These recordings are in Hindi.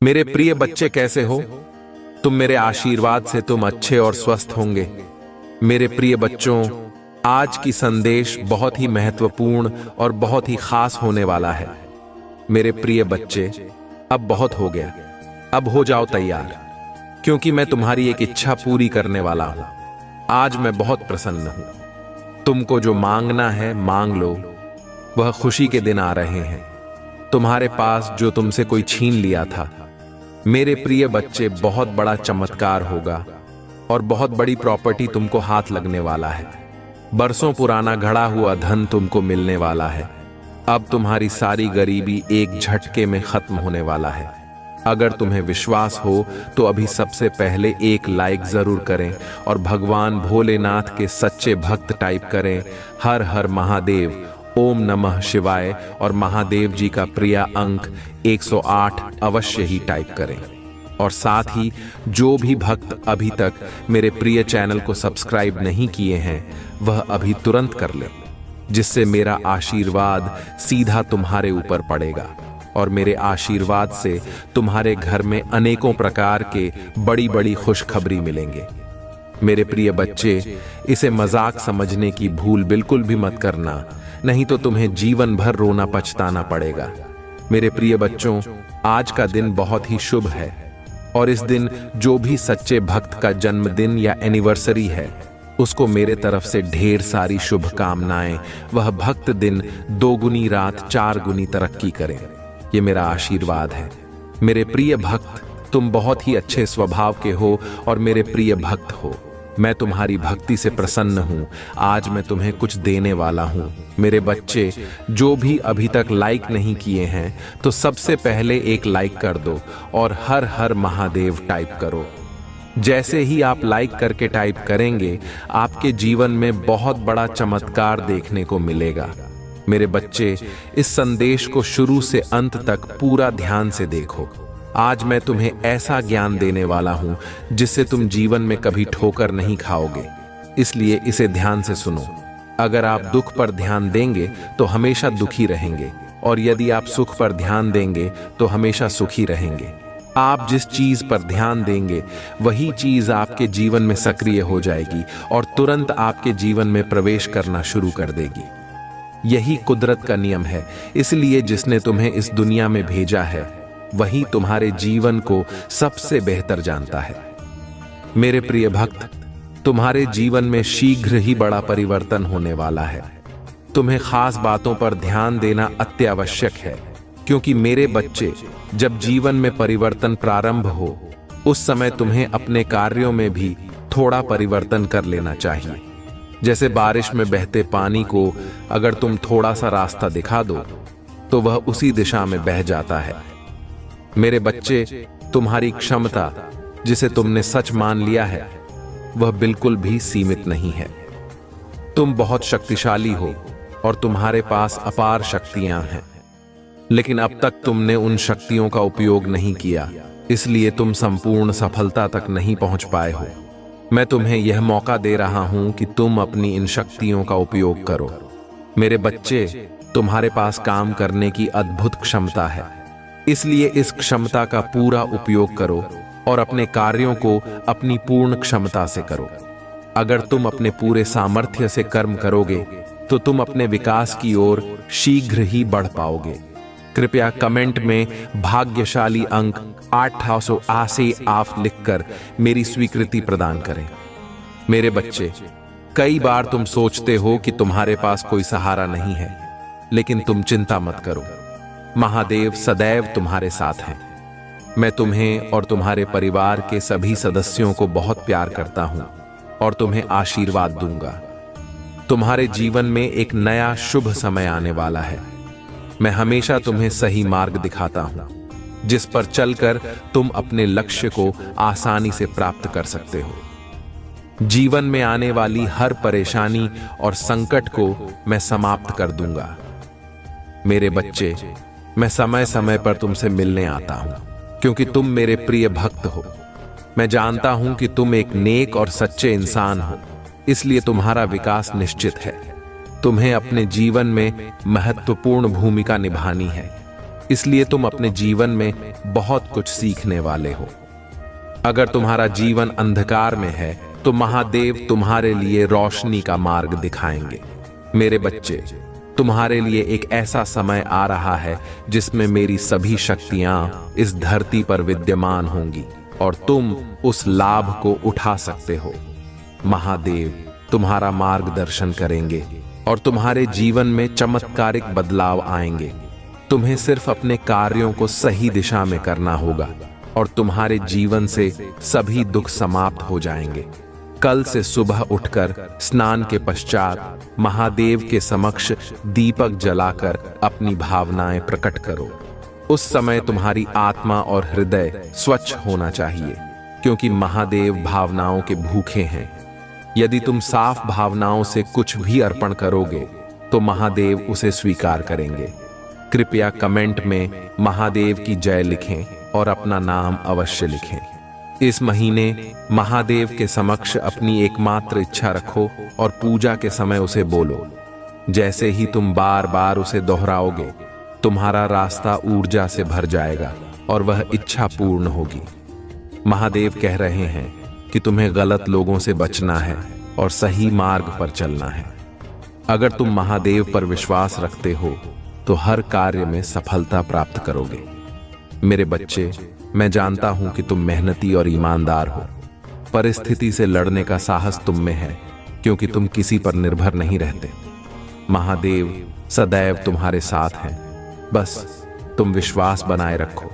मेरे प्रिय बच्चे कैसे हो तुम? मेरे आशीर्वाद से तुम अच्छे और स्वस्थ होंगे। मेरे प्रिय बच्चों, आज की संदेश बहुत ही महत्वपूर्ण और बहुत ही खास होने वाला है। मेरे प्रिय बच्चे, अब बहुत हो गया, अब हो जाओ तैयार, क्योंकि मैं तुम्हारी एक इच्छा पूरी करने वाला हूं। आज मैं बहुत प्रसन्न हूं। तुमको जो मांगना है मांग लो, वह खुशी के दिन आ रहे हैं। तुम्हारे पास जो तुमसे कोई छीन लिया था, मेरे प्रिय बच्चे, बहुत बड़ा चमत्कार होगा और बहुत बड़ी प्रॉपर्टी तुमको हाथ लगने वाला है। बरसों पुराना घड़ा हुआ धन तुमको मिलने वाला है। अब तुम्हारी सारी गरीबी एक झटके में खत्म होने वाला है। अगर तुम्हें विश्वास हो तो अभी सबसे पहले एक लाइक जरूर करें और भगवान भोलेनाथ के सच्चे भक्त टाइप करें हर हर महादेव, ओम नमः शिवाय और महादेव जी का प्रिय अंक 108 अवश्य ही टाइप करें। और साथ ही जो भी भक्त अभी तक मेरे प्रिय चैनल को सब्सक्राइब नहीं किए हैं, वह अभी तुरंत कर लें, जिससे मेरा आशीर्वाद सीधा तुम्हारे ऊपर पड़ेगा और मेरे आशीर्वाद से तुम्हारे घर में अनेकों प्रकार के बड़ी बड़ी खुशखबरी मिलेंगे। मेरे प्रिय बच्चे, इसे मजाक समझने की भूल बिल्कुल भी मत करना, नहीं तो तुम्हें जीवन भर रोना पछताना पड़ेगा। मेरे प्रिय बच्चों, आज का दिन बहुत ही शुभ है और इस दिन जो भी सच्चे भक्त का जन्मदिन या एनिवर्सरी है, उसको मेरे तरफ से ढेर सारी शुभकामनाएं। वह भक्त दिन 2 गुनी रात 4 गुनी तरक्की करें, ये मेरा आशीर्वाद है। मेरे प्रिय भक्त, तुम बहुत ही अच्छे स्वभाव के हो और मेरे प्रिय भक्त हो। मैं तुम्हारी भक्ति से प्रसन्न हूं। आज मैं तुम्हें कुछ देने वाला हूं। मेरे बच्चे, जो भी अभी तक लाइक नहीं किए हैं, तो सबसे पहले एक लाइक कर दो और हर हर महादेव टाइप करो। जैसे ही आप लाइक करके टाइप करेंगे, आपके जीवन में बहुत बड़ा चमत्कार देखने को मिलेगा। मेरे बच्चे, इस संदेश को शुरू से अंत तक पूरा ध्यान से देखो। आज मैं तुम्हें ऐसा ज्ञान देने वाला हूं जिससे तुम जीवन में कभी ठोकर नहीं खाओगे, इसलिए इसे ध्यान से सुनो। अगर आप दुख पर ध्यान देंगे तो हमेशा दुखी रहेंगे, और यदि आप सुख पर ध्यान देंगे तो हमेशा सुखी रहेंगे। आप जिस चीज पर ध्यान देंगे, वही चीज आपके जीवन में सक्रिय हो जाएगी और तुरंत आपके जीवन में प्रवेश करना शुरू कर देगी। यही कुदरत का नियम है। इसलिए जिसने तुम्हें इस दुनिया में भेजा है, वही तुम्हारे जीवन को सबसे बेहतर जानता है। मेरे प्रिय भक्त, तुम्हारे जीवन में शीघ्र ही बड़ा परिवर्तन होने वाला है। तुम्हें खास बातों पर ध्यान देना अत्यावश्यक है, क्योंकि मेरे बच्चे, जब जीवन में परिवर्तन प्रारंभ हो, उस समय तुम्हें अपने कार्यों में भी थोड़ा परिवर्तन कर लेना चाहिए। जैसे बारिश में बहते पानी को अगर तुम थोड़ा सा रास्ता दिखा दो, तो वह उसी दिशा में बह जाता है। मेरे बच्चे, तुम्हारी क्षमता, जिसे तुमने सच मान लिया है, वह बिल्कुल भी सीमित नहीं है। तुम बहुत शक्तिशाली हो और तुम्हारे पास अपार शक्तियां हैं, लेकिन अब तक तुमने उन शक्तियों का उपयोग नहीं किया, इसलिए तुम संपूर्ण सफलता तक नहीं पहुंच पाए हो। मैं तुम्हें यह मौका दे रहा हूं कि तुम अपनी इन शक्तियों का उपयोग करो। मेरे बच्चे, तुम्हारे पास काम करने की अद्भुत क्षमता है, इसलिए इस क्षमता का पूरा उपयोग करो और अपने कार्यों को अपनी पूर्ण क्षमता से करो। अगर तुम अपने पूरे सामर्थ्य से कर्म करोगे, तो तुम अपने विकास की ओर शीघ्र ही बढ़ पाओगे। कृपया कमेंट में भाग्यशाली अंक 880 आप लिखकर मेरी स्वीकृति प्रदान करें। मेरे बच्चे, कई बार तुम सोचते हो कि तुम्हारे पास कोई सहारा नहीं है, लेकिन तुम चिंता मत करो। महादेव सदैव तुम्हारे साथ हैं। मैं तुम्हें और तुम्हारे परिवार के सभी सदस्यों को बहुत प्यार करता हूं और तुम्हें आशीर्वाद दूंगा। तुम्हारे जीवन में एक नया शुभ समय आने वाला है। मैं हमेशा तुम्हें सही मार्ग दिखाता हूं, जिस पर चलकर तुम अपने लक्ष्य को आसानी से प्राप्त कर सकते हो। जीवन में आने वाली हर परेशानी और संकट को मैं समाप्त कर दूंगा। मेरे बच्चे, मैं समय समय पर तुमसे मिलने आता हूं, क्योंकि तुम मेरे प्रिय भक्त हो। मैं जानता हूं कि तुम एक नेक और सच्चे इंसान हो, इसलिए तुम्हारा विकास निश्चित है। तुम्हें अपने जीवन में महत्वपूर्ण भूमिका निभानी है। इसलिए तुम अपने जीवन में बहुत कुछ सीखने वाले हो। अगर तुम्हारा जीवन अंधकार में है तो महादेव तुम्हारे लिए रोशनी का मार्ग दिखाएंगे। मेरे बच्चे, तुम्हारे लिए एक ऐसा समय आ रहा है जिसमें मेरी सभी शक्तियां इस धरती पर विद्यमान होंगी और तुम उस लाभ को उठा सकते हो। महादेव तुम्हारा मार्गदर्शन करेंगे और तुम्हारे जीवन में चमत्कारिक बदलाव आएंगे। तुम्हें सिर्फ अपने कार्यों को सही दिशा में करना होगा और तुम्हारे जीवन से सभी दुख समाप्त हो जाएंगे। कल से सुबह उठकर स्नान के पश्चात महादेव के समक्ष दीपक जलाकर अपनी भावनाएं प्रकट करो। उस समय तुम्हारी आत्मा और हृदय स्वच्छ होना चाहिए, क्योंकि महादेव भावनाओं के भूखे हैं। यदि तुम साफ भावनाओं से कुछ भी अर्पण करोगे तो महादेव उसे स्वीकार करेंगे। कृपया कमेंट में महादेव की जय लिखें और अपना नाम अवश्य लिखें। इस महीने महादेव के समक्ष अपनी एकमात्र इच्छा रखो और पूजा के समय उसे बोलो। जैसे ही तुम बार बार उसे दोहराओगे, तुम्हारा रास्ता ऊर्जा से भर जाएगा और वह इच्छा पूर्ण होगी। महादेव कह रहे हैं कि तुम्हें गलत लोगों से बचना है और सही मार्ग पर चलना है। अगर तुम महादेव पर विश्वास रखते हो तो हर कार्य में सफलता प्राप्त करोगे। मेरे बच्चे, मैं जानता हूं कि तुम मेहनती और ईमानदार हो। परिस्थिति से लड़ने का साहस तुम में है, क्योंकि तुम किसी पर निर्भर नहीं रहते। महादेव सदैव तुम्हारे साथ हैं। बस तुम विश्वास बनाए रखो।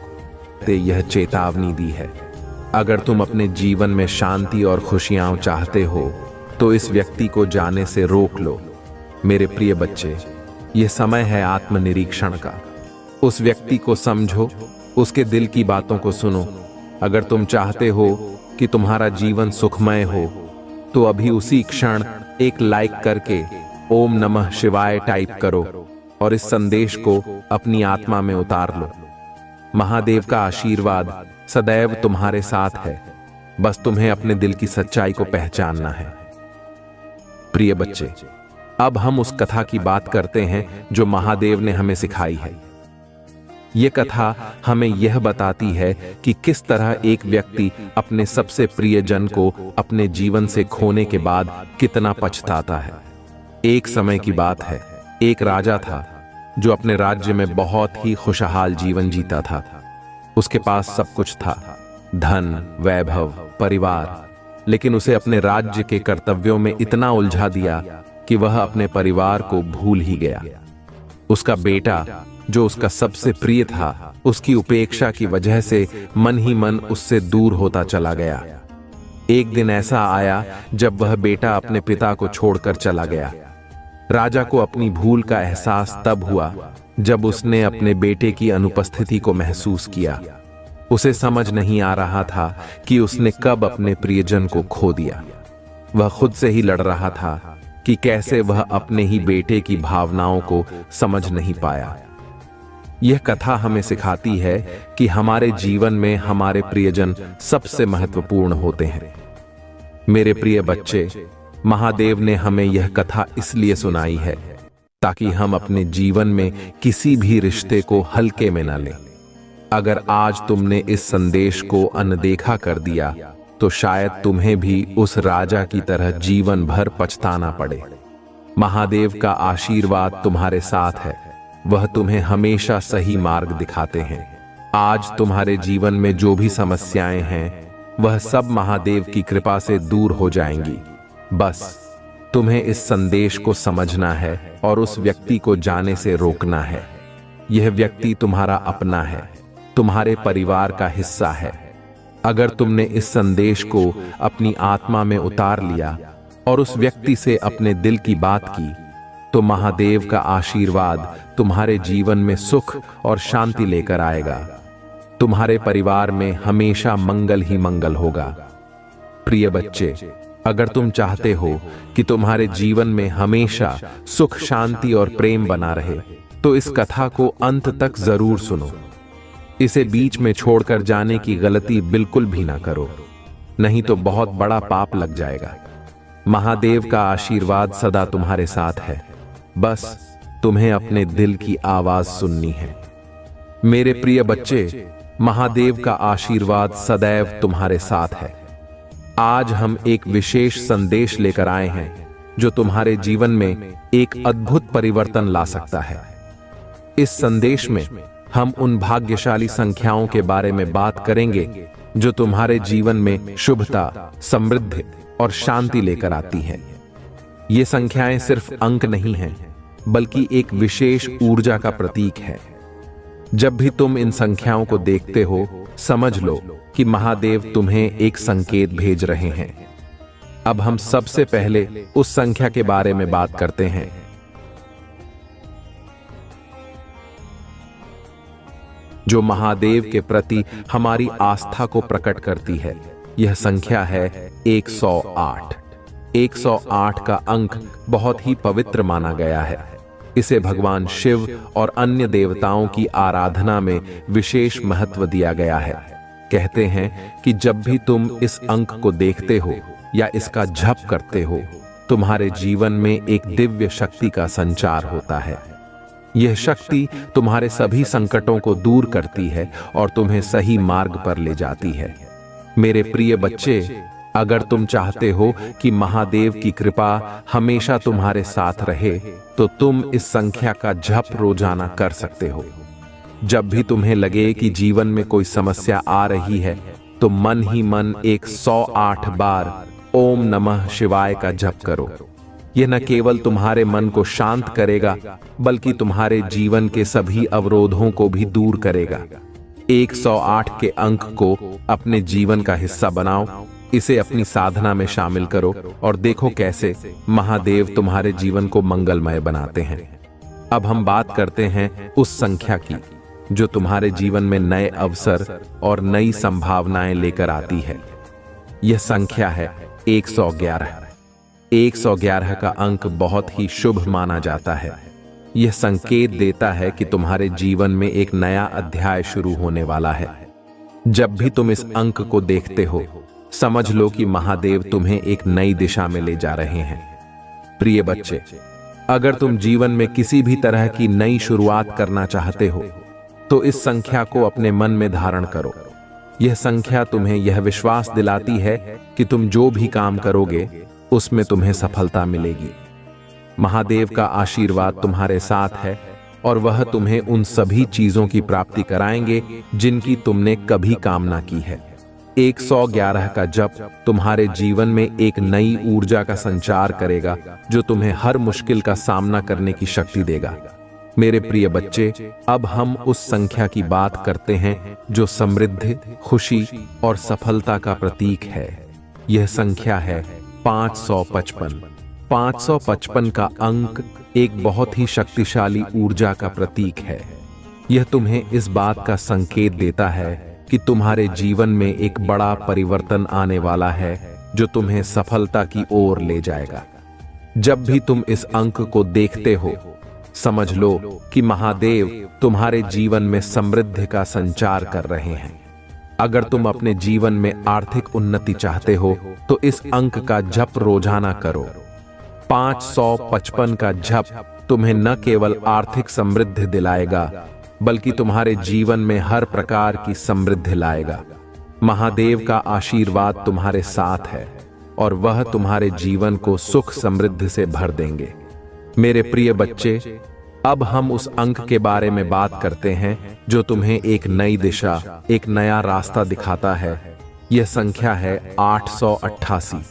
ते यह चेतावनी दी है, अगर तुम अपने जीवन में शांति और खुशियां चाहते हो तो इस व्यक्ति को जाने से रोक लो। मेरे प्रिय बच्चे, यह समय है आत्मनिरीक्षण का। उस व्यक्ति को समझो, उसके दिल की बातों को सुनो। अगर तुम चाहते हो कि तुम्हारा जीवन सुखमय हो तो अभी उसी क्षण एक लाइक करके ओम नमः शिवाय टाइप करो और इस संदेश को अपनी आत्मा में उतार लो। महादेव का आशीर्वाद सदैव तुम्हारे साथ है। बस तुम्हें अपने दिल की सच्चाई को पहचानना है। प्रिय बच्चे, अब हम उस कथा की बात करते हैं जो महादेव ने हमें सिखाई है। यह कथा हमें यह बताती है कि किस तरह एक व्यक्ति अपने सबसे प्रिय जन को अपने जीवन से खोने के बाद कितना पछताता है। एक समय की बात है, एक राजा था जो अपने राज्य में बहुत ही खुशहाल जीवन जीता था। उसके पास सब कुछ था, धन, वैभव, परिवार, लेकिन उसे अपने राज्य के कर्तव्यों में इतना उलझा दिया कि वह अपने परिवार को भूल ही गया। उसका बेटा, जो उसका सबसे प्रिय था, उसकी उपेक्षा की वजह से मन ही मन उससे दूर होता चला गया। एक दिन ऐसा आया जब वह बेटा अपने पिता को छोड़कर चला गया। राजा को अपनी भूल का एहसास तब हुआ जब उसने अपने बेटे की अनुपस्थिति को महसूस किया। उसे समझ नहीं आ रहा था कि उसने कब अपने प्रियजन को खो दिया। वह खुद से ही लड़ रहा था कि कैसे वह अपने ही बेटे की भावनाओं को समझ नहीं पाया। यह कथा हमें सिखाती है कि हमारे जीवन में हमारे प्रियजन सबसे महत्वपूर्ण होते हैं। मेरे प्रिय बच्चे, महादेव ने हमें यह कथा इसलिए सुनाई है ताकि हम अपने जीवन में किसी भी रिश्ते को हल्के में न लें। अगर आज तुमने इस संदेश को अनदेखा कर दिया तो शायद तुम्हें भी उस राजा की तरह जीवन भर पछताना पड़े। महादेव का आशीर्वाद तुम्हारे साथ है। वह तुम्हें हमेशा सही मार्ग दिखाते हैं। आज तुम्हारे जीवन में जो भी समस्याएं हैं, वह सब महादेव की कृपा से दूर हो जाएंगी। बस तुम्हें इस संदेश को समझना है और उस व्यक्ति को जाने से रोकना है। यह व्यक्ति तुम्हारा अपना है, तुम्हारे परिवार का हिस्सा है। अगर तुमने इस संदेश को अपनी आत्मा में उतार लिया और उस व्यक्ति से अपने दिल की बात की, तो महादेव का आशीर्वाद तुम्हारे जीवन में सुख और शांति लेकर आएगा। तुम्हारे परिवार में हमेशा मंगल ही मंगल होगा। प्रिय बच्चे, अगर तुम चाहते हो कि तुम्हारे जीवन में हमेशा सुख, शांति और प्रेम बना रहे, तो इस कथा को अंत तक जरूर सुनो। इसे बीच में छोड़कर जाने की गलती बिल्कुल भी ना करो, नहीं तो बहुत बड़ा पाप लग जाएगा। महादेव का आशीर्वाद सदा तुम्हारे साथ है। बस तुम्हें अपने दिल की आवाज सुननी है। मेरे प्रिय बच्चे, महादेव का आशीर्वाद सदैव तुम्हारे साथ है। आज हम एक विशेष संदेश लेकर आए हैं जो तुम्हारे जीवन में एक अद्भुत परिवर्तन ला सकता है। इस संदेश में हम उन भाग्यशाली संख्याओं के बारे में बात करेंगे जो तुम्हारे जीवन में शुभता, समृद्धि और शांति लेकर आती हैं। ये संख्याएं सिर्फ अंक नहीं हैं, बल्कि एक विशेष ऊर्जा का प्रतीक है। जब भी तुम इन संख्याओं को देखते हो, समझ लो कि महादेव तुम्हें एक संकेत भेज रहे हैं। अब हम सबसे पहले उस संख्या के बारे में बात करते हैं जो महादेव के प्रति हमारी आस्था को प्रकट करती है। यह संख्या है 108। 108 का अंक बहुत ही पवित्र माना गया है। इसे भगवान शिव और अन्य देवताओं की आराधना में विशेष महत्व दिया गया है। कहते हैं कि जब भी तुम इस अंक को देखते हो या इसका जप करते हो, तुम्हारे जीवन में एक दिव्य शक्ति का संचार होता है। यह शक्ति तुम्हारे सभी संकटों को दूर करती है और तुम्हें सही मार्ग पर ले जाती है। मेरे प्रिय बच्चे, अगर तुम चाहते हो कि महादेव की कृपा हमेशा तुम्हारे साथ रहे, तो तुम इस संख्या का जप रोजाना कर सकते हो। जब भी तुम्हें लगे कि जीवन में कोई समस्या आ रही है, तो मन ही मन 108 बार ओम नमः शिवाय का जप करो। यह न केवल तुम्हारे मन को शांत करेगा, बल्कि तुम्हारे जीवन के सभी अवरोधों को भी दूर करेगा। 108 के अंक को अपने जीवन का हिस्सा बनाओ, इसे अपनी साधना में शामिल करो और देखो कैसे महादेव तुम्हारे जीवन को मंगलमय बनाते हैं। अब हम बात करते हैं उस संख्या की जो तुम्हारे जीवन में नए अवसर और नई संभावनाएं लेकर आती है। यह संख्या है 111। 111 का अंक बहुत ही शुभ माना जाता है। यह संकेत देता है कि तुम्हारे जीवन में एक नया अध्याय शुरू होने वाला है। जब भी तुम इस अंक को देखते हो, समझ लो कि महादेव तुम्हें एक नई दिशा में ले जा रहे हैं। प्रिय बच्चे, अगर तुम जीवन में किसी भी तरह की नई शुरुआत करना चाहते हो, तो इस संख्या को अपने मन में धारण करो। यह संख्या तुम्हें यह विश्वास दिलाती है कि तुम जो भी काम करोगे, उसमें तुम्हें सफलता मिलेगी। महादेव का आशीर्वाद तुम्हारे साथ है और वह तुम्हें उन सभी चीजों की प्राप्ति कराएंगे जिनकी तुमने कभी कामना की है। 111 का जप तुम्हारे जीवन में एक नई ऊर्जा का संचार करेगा जो तुम्हें हर मुश्किल का सामना करने की शक्ति देगा। मेरे प्रिय बच्चे, अब हम उस संख्या की बात करते हैं जो समृद्धि, खुशी और सफलता का प्रतीक है। यह संख्या है 555। 555 का अंक एक बहुत ही शक्तिशाली ऊर्जा का प्रतीक है। यह तुम्हें इस बात का संकेत देता है कि तुम्हारे जीवन में एक बड़ा परिवर्तन आने वाला है जो तुम्हें सफलता की ओर ले जाएगा। जब भी तुम इस अंक को देखते हो, समझ लो कि महादेव तुम्हारे जीवन में समृद्धि का संचार कर रहे हैं। अगर तुम अपने जीवन में आर्थिक उन्नति चाहते हो, तो इस अंक का जप रोजाना करो। 555 का जप तुम्हें न केवल आर्थिक समृद्धि दिलाएगा, बल्कि तुम्हारे जीवन में हर प्रकार की समृद्धि लाएगा। महादेव का आशीर्वाद तुम्हारे साथ है और वह तुम्हारे जीवन को सुख समृद्धि से भर देंगे। मेरे प्रिय बच्चे, अब हम उस अंक के बारे में बात करते हैं जो तुम्हें एक नई दिशा, एक नया रास्ता दिखाता है। यह संख्या है 888।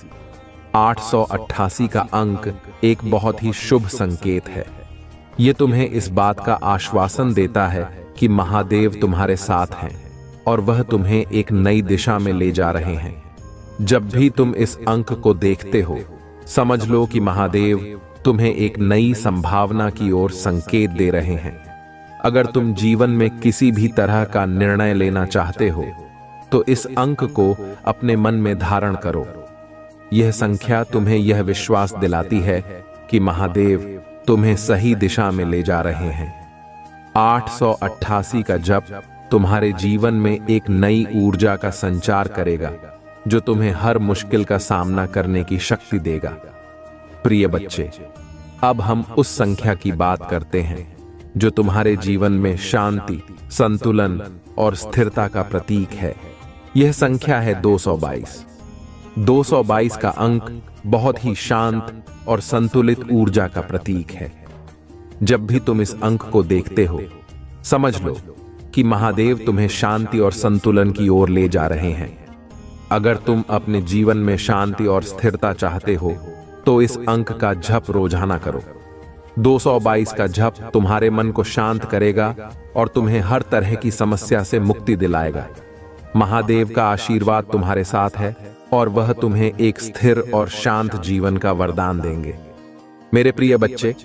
888 का अंक एक बहुत ही शुभ संकेत है। यह तुम्हें इस बात का आश्वासन देता है कि महादेव तुम्हारे साथ हैं और वह तुम्हें एक नई दिशा में ले जा रहे हैं। जब भी तुम इस अंक को देखते हो, समझ लो कि महादेव तुम्हें एक नई संभावना की ओर संकेत दे रहे हैं। अगर तुम जीवन में किसी भी तरह का निर्णय लेना चाहते हो, तो इस अंक को अपने मन में धारण करो। यह संख्या तुम्हें यह विश्वास दिलाती है कि महादेव तुम्हें सही दिशा में ले जा रहे हैं। 888 का जप तुम्हारे जीवन में एक नई ऊर्जा का संचार करेगा जो तुम्हें हर मुश्किल का सामना करने की शक्ति देगा। प्रिय बच्चे, अब हम उस संख्या की बात करते हैं जो तुम्हारे जीवन में शांति, संतुलन और स्थिरता का प्रतीक है। यह संख्या है 222। 222 का अंक बहुत ही शांत और संतुलित ऊर्जा का प्रतीक है। जब भी तुम इस अंक को देखते हो, समझ लो कि महादेव तुम्हें शांति और संतुलन की ओर ले जा रहे हैं। अगर तुम अपने जीवन में शांति और स्थिरता चाहते हो तो इस अंक का जप रोजाना करो। 222 का जप तुम्हारे मन को शांत करेगा और तुम्हें हर तरह की समस्या से मुक्ति दिलाएगा। महादेव का आशीर्वाद तुम्हारे साथ है और वह तुम्हें एक स्थिर और शांत जीवन का वरदान देंगे। मेरे प्रिय बच्चे,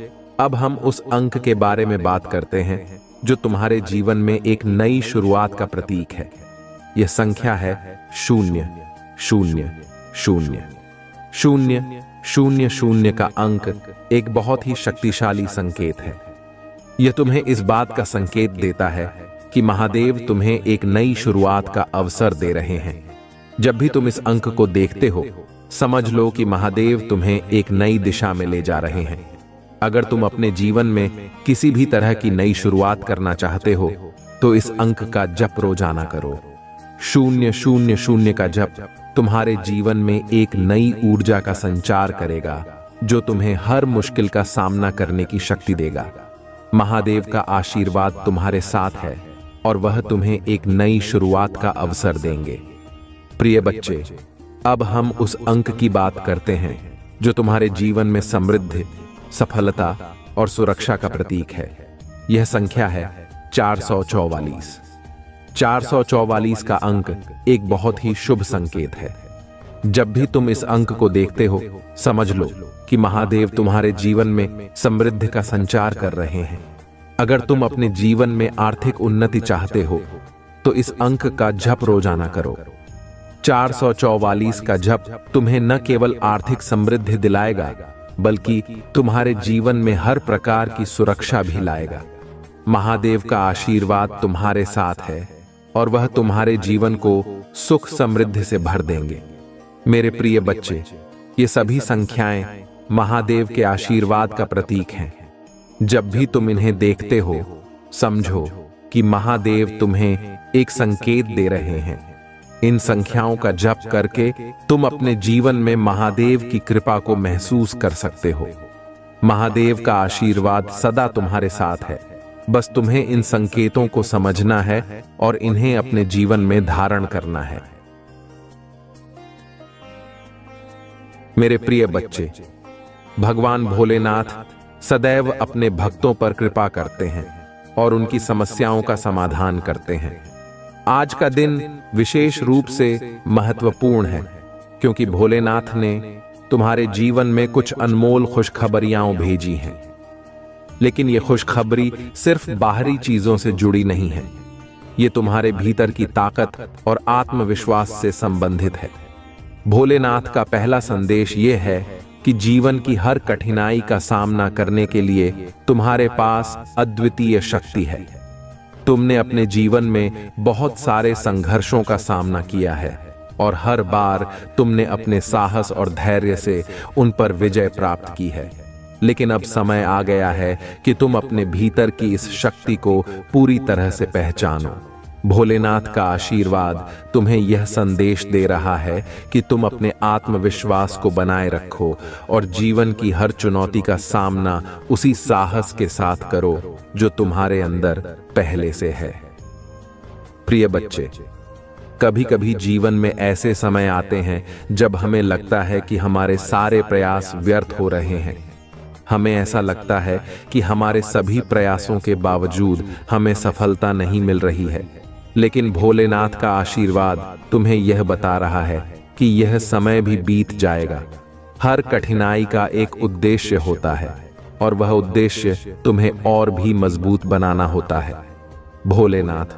अब हम उस अंक के बारे में बात करते हैं जो तुम्हारे जीवन में एक नई शुरुआत का प्रतीक है। यह संख्या है 0 0 0 0 0 0 का अंक एक बहुत ही शक्तिशाली संकेत है। यह तुम्हें इस बात का संकेत देता है कि महादेव तुम्हें एक नई शुरुआत का अवसर दे रहे हैं। जब भी तुम इस अंक को देखते हो, समझ लो कि महादेव तुम्हें एक नई दिशा में ले जा रहे हैं। अगर तुम अपने जीवन में किसी भी तरह की नई शुरुआत करना चाहते हो तो इस अंक का जप रोजाना करो। 0 0 0 का जप तुम्हारे जीवन में एक नई ऊर्जा का संचार करेगा जो तुम्हें हर मुश्किल का सामना करने की शक्ति देगा। महादेव का आशीर्वाद तुम्हारे साथ है और वह तुम्हें एक नई शुरुआत का अवसर देंगे। प्रिय बच्चे, अब हम उस अंक की बात करते हैं जो तुम्हारे जीवन में समृद्धि, सफलता और सुरक्षा का प्रतीक है। यह संख्या है 444। 444 का अंक एक बहुत ही शुभ संकेत है। जब भी तुम इस अंक को देखते हो, समझ लो कि महादेव तुम्हारे जीवन में समृद्धि का संचार कर रहे हैं। अगर तुम अपने जीवन में आर्थिक उन्नति चाहते हो तो इस अंक का जप रोजाना करो। 444 का जप तुम्हें न केवल आर्थिक समृद्धि दिलाएगा बल्कि तुम्हारे जीवन में हर प्रकार की सुरक्षा भी लाएगा। महादेव का आशीर्वाद तुम्हारे साथ है और वह तुम्हारे जीवन को सुख समृद्धि से भर देंगे। मेरे प्रिय बच्चे, ये सभी संख्याएं महादेव के आशीर्वाद का प्रतीक हैं। जब भी तुम इन्हें देखते हो, समझो कि महादेव तुम्हें एक संकेत दे रहे हैं। इन संख्याओं का जप करके तुम अपने जीवन में महादेव की कृपा को महसूस कर सकते हो। महादेव का आशीर्वाद सदा तुम्हारे साथ है। बस तुम्हें इन संकेतों को समझना है और इन्हें अपने जीवन में धारण करना है। मेरे प्रिय बच्चे, भगवान भोलेनाथ सदैव अपने भक्तों पर कृपा करते हैं और उनकी समस्याओं का समाधान करते हैं। आज का दिन विशेष रूप से महत्वपूर्ण है क्योंकि भोलेनाथ ने तुम्हारे जीवन में कुछ अनमोल खुशखबरियां भेजी हैं। लेकिन ये खुशखबरी सिर्फ बाहरी चीजों से जुड़ी नहीं है, ये तुम्हारे भीतर की ताकत और आत्मविश्वास से संबंधित है। भोलेनाथ का पहला संदेश ये है कि जीवन की हर कठिनाई का सामना करने के लिए तुम्हारे पास अद्वितीय शक्ति है। तुमने अपने जीवन में बहुत सारे संघर्षों का सामना किया है और हर बार तुमने अपने साहस और धैर्य से उन पर विजय प्राप्त की है। लेकिन अब समय आ गया है कि तुम अपने भीतर की इस शक्ति को पूरी तरह से पहचानो। भोलेनाथ का आशीर्वाद तुम्हें यह संदेश दे रहा है कि तुम अपने आत्मविश्वास को बनाए रखो और जीवन की हर चुनौती का सामना उसी साहस के साथ करो जो तुम्हारे अंदर पहले से है। प्रिय बच्चे, कभी कभी जीवन में ऐसे समय आते हैं जब हमें लगता है कि हमारे सारे प्रयास व्यर्थ हो रहे हैं। हमें ऐसा लगता है कि हमारे सभी प्रयासों के बावजूद हमें सफलता नहीं मिल रही है। लेकिन भोलेनाथ का आशीर्वाद तुम्हें यह बता रहा है कि यह समय भी बीत जाएगा। हर कठिनाई का एक उद्देश्य होता है और वह उद्देश्य तुम्हें और भी मजबूत बनाना होता है। भोलेनाथ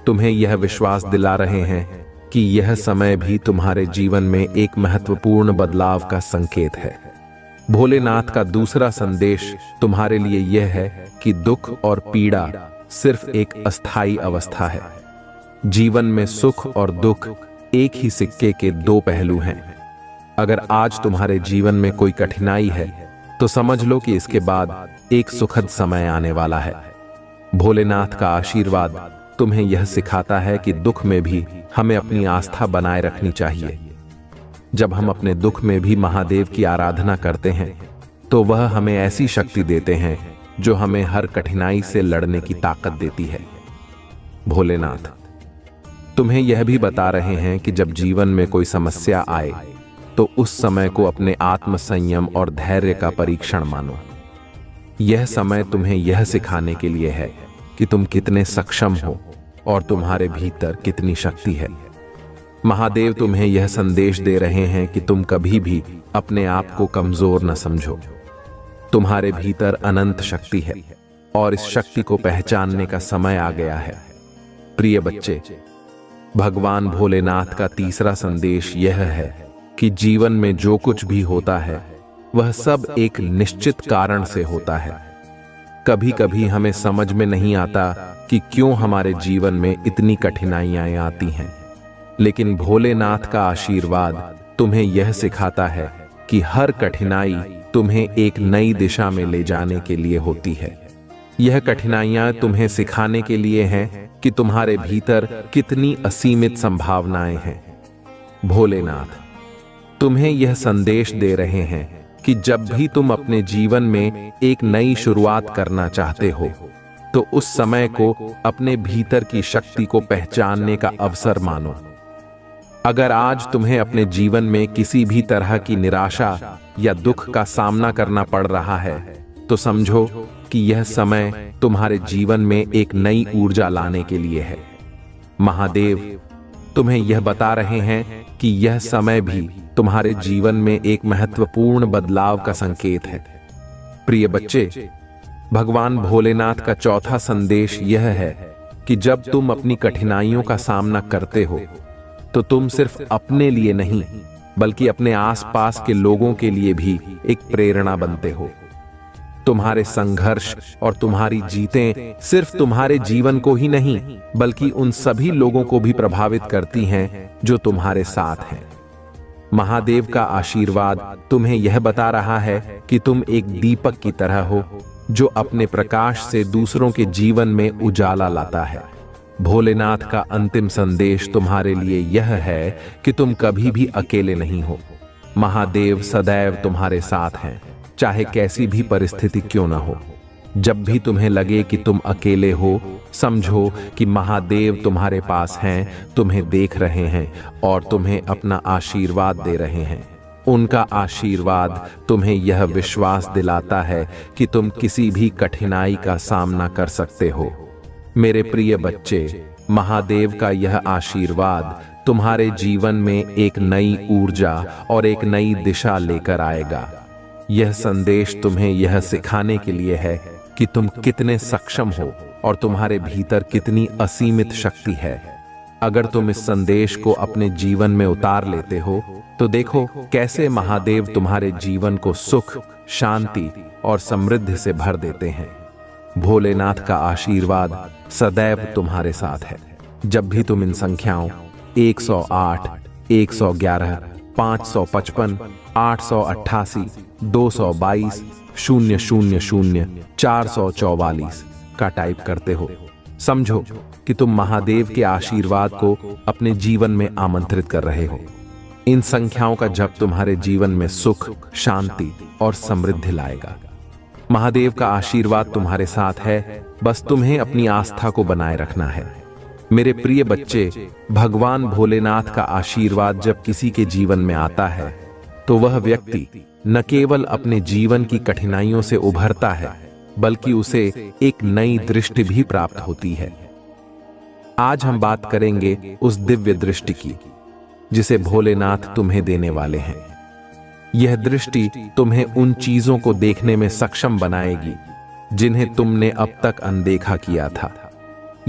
तुम्हें यह विश्वास दिला रहे हैं कि यह समय भी तुम्हारे जीवन में एक महत्वपूर्ण बदलाव का संकेत है। भोलेनाथ का दूसरा संदेश तुम्हारे लिए यह है कि दुख और पीड़ा सिर्फ एक अस्थायी अवस्था है। जीवन में सुख और दुख एक ही सिक्के के दो पहलू हैं। अगर आज तुम्हारे जीवन में कोई कठिनाई है तो समझ लो कि इसके बाद एक सुखद समय आने वाला है। भोलेनाथ का आशीर्वाद तुम्हें यह सिखाता है कि दुख में भी हमें अपनी आस्था बनाए रखनी चाहिए। जब हम अपने दुख में भी महादेव की आराधना करते हैं तो वह हमें ऐसी शक्ति देते हैं जो हमें हर कठिनाई से लड़ने की ताकत देती है। भोलेनाथ तुम्हें यह भी बता रहे हैं कि जब जीवन में कोई समस्या आए तो उस समय को अपने आत्म संयम और धैर्य का परीक्षण मानो। यह समय तुम्हें यह सिखाने के लिए है कि तुम कितने सक्षम हो और तुम्हारे भीतर कितनी शक्ति है। महादेव तुम्हें यह संदेश दे रहे हैं कि तुम कभी भी अपने आप को कमजोर न समझो। तुम्हारे भीतर अनंत शक्ति है और इस शक्ति को पहचानने का समय आ गया है। प्रिय बच्चे, भगवान भोलेनाथ का तीसरा संदेश यह है कि जीवन में जो कुछ भी होता है वह सब एक निश्चित कारण से होता है। कभी कभी हमें समझ में नहीं आता कि क्यों हमारे जीवन में इतनी कठिनाइयां आती हैं, लेकिन भोलेनाथ का आशीर्वाद तुम्हें यह सिखाता है कि हर कठिनाई तुम्हें एक नई दिशा में ले जाने के लिए होती है। यह कठिनाइयां तुम्हें सिखाने के लिए हैं कि तुम्हारे भीतर कितनी असीमित संभावनाएं हैं। भोलेनाथ तुम्हें यह संदेश दे रहे हैं कि जब भी तुम अपने जीवन में एक नई शुरुआत करना चाहते हो तो उस समय को अपने भीतर की शक्ति को पहचानने का अवसर मानो। अगर आज तुम्हें अपने जीवन में किसी भी तरह की निराशा या दुख का सामना करना पड़ रहा है तो समझो कि यह समय तुम्हारे जीवन में एक नई ऊर्जा लाने के लिए है। महादेव तुम्हें यह बता रहे हैं कि यह समय भी तुम्हारे जीवन में एक महत्वपूर्ण बदलाव का संकेत है। प्रिय बच्चे, भगवान भोलेनाथ का चौथा संदेश यह है कि जब तुम अपनी कठिनाइयों का सामना करते हो तो तुम सिर्फ अपने लिए नहीं बल्कि अपने आसपास के लोगों के लिए भी एक प्रेरणा बनते हो। तुम्हारे संघर्ष और तुम्हारी जीतें सिर्फ तुम्हारे जीवन को ही नहीं बल्कि उन सभी लोगों को भी प्रभावित करती हैं जो तुम्हारे साथ हैं। महादेव का आशीर्वाद तुम्हें यह बता रहा है कि तुम एक दीपक की तरह हो जो अपने प्रकाश से दूसरों के जीवन में उजाला लाता है। भोलेनाथ का अंतिम संदेश तुम्हारे लिए यह है कि तुम कभी भी अकेले नहीं हो। महादेव सदैव तुम्हारे साथ हैं, चाहे कैसी भी परिस्थिति क्यों ना हो। जब भी तुम्हें लगे कि तुम अकेले हो, समझो कि महादेव तुम्हारे पास हैं, तुम्हें देख रहे हैं और तुम्हें अपना आशीर्वाद दे रहे हैं। उनका आशीर्वाद तुम्हें यह विश्वास दिलाता है कि तुम किसी भी कठिनाई का सामना कर सकते हो। मेरे प्रिय बच्चे, महादेव का यह आशीर्वाद तुम्हारे जीवन में एक नई ऊर्जा और एक नई दिशा लेकर आएगा। यह संदेश तुम्हें यह सिखाने के लिए है कि तुम कितने सक्षम हो और तुम्हारे भीतर कितनी असीमित शक्ति है। अगर तुम इस संदेश को अपने जीवन में उतार लेते हो तो देखो कैसे महादेव तुम्हारे जीवन को सुख, शांति और समृद्धि से भर देते हैं। भोलेनाथ का आशीर्वाद सदैव तुम्हारे साथ है। जब भी तुम इन संख्याओं 108, 111, 555, 888, 222, 000, 444 का टाइप करते हो, समझो कि तुम महादेव के आशीर्वाद को अपने जीवन में आमंत्रित कर रहे हो। इन संख्याओं का जप तुम्हारे जीवन में सुख, शांति और समृद्धि लाएगा। महादेव का आशीर्वाद तुम्हारे साथ है, बस तुम्हें अपनी आस्था को बनाए रखना है। मेरे प्रिय बच्चे, भगवान भोलेनाथ का आशीर्वाद जब किसी के जीवन में आता है तो वह व्यक्ति न केवल अपने जीवन की कठिनाइयों से उभरता है बल्कि उसे एक नई दृष्टि भी प्राप्त होती है। आज हम बात करेंगे उस दिव्य दृष्टि की जिसे भोलेनाथ तुम्हें देने वाले हैं। यह दृष्टि तुम्हें उन चीजों को देखने में सक्षम बनाएगी जिन्हें तुमने अब तक अनदेखा किया था।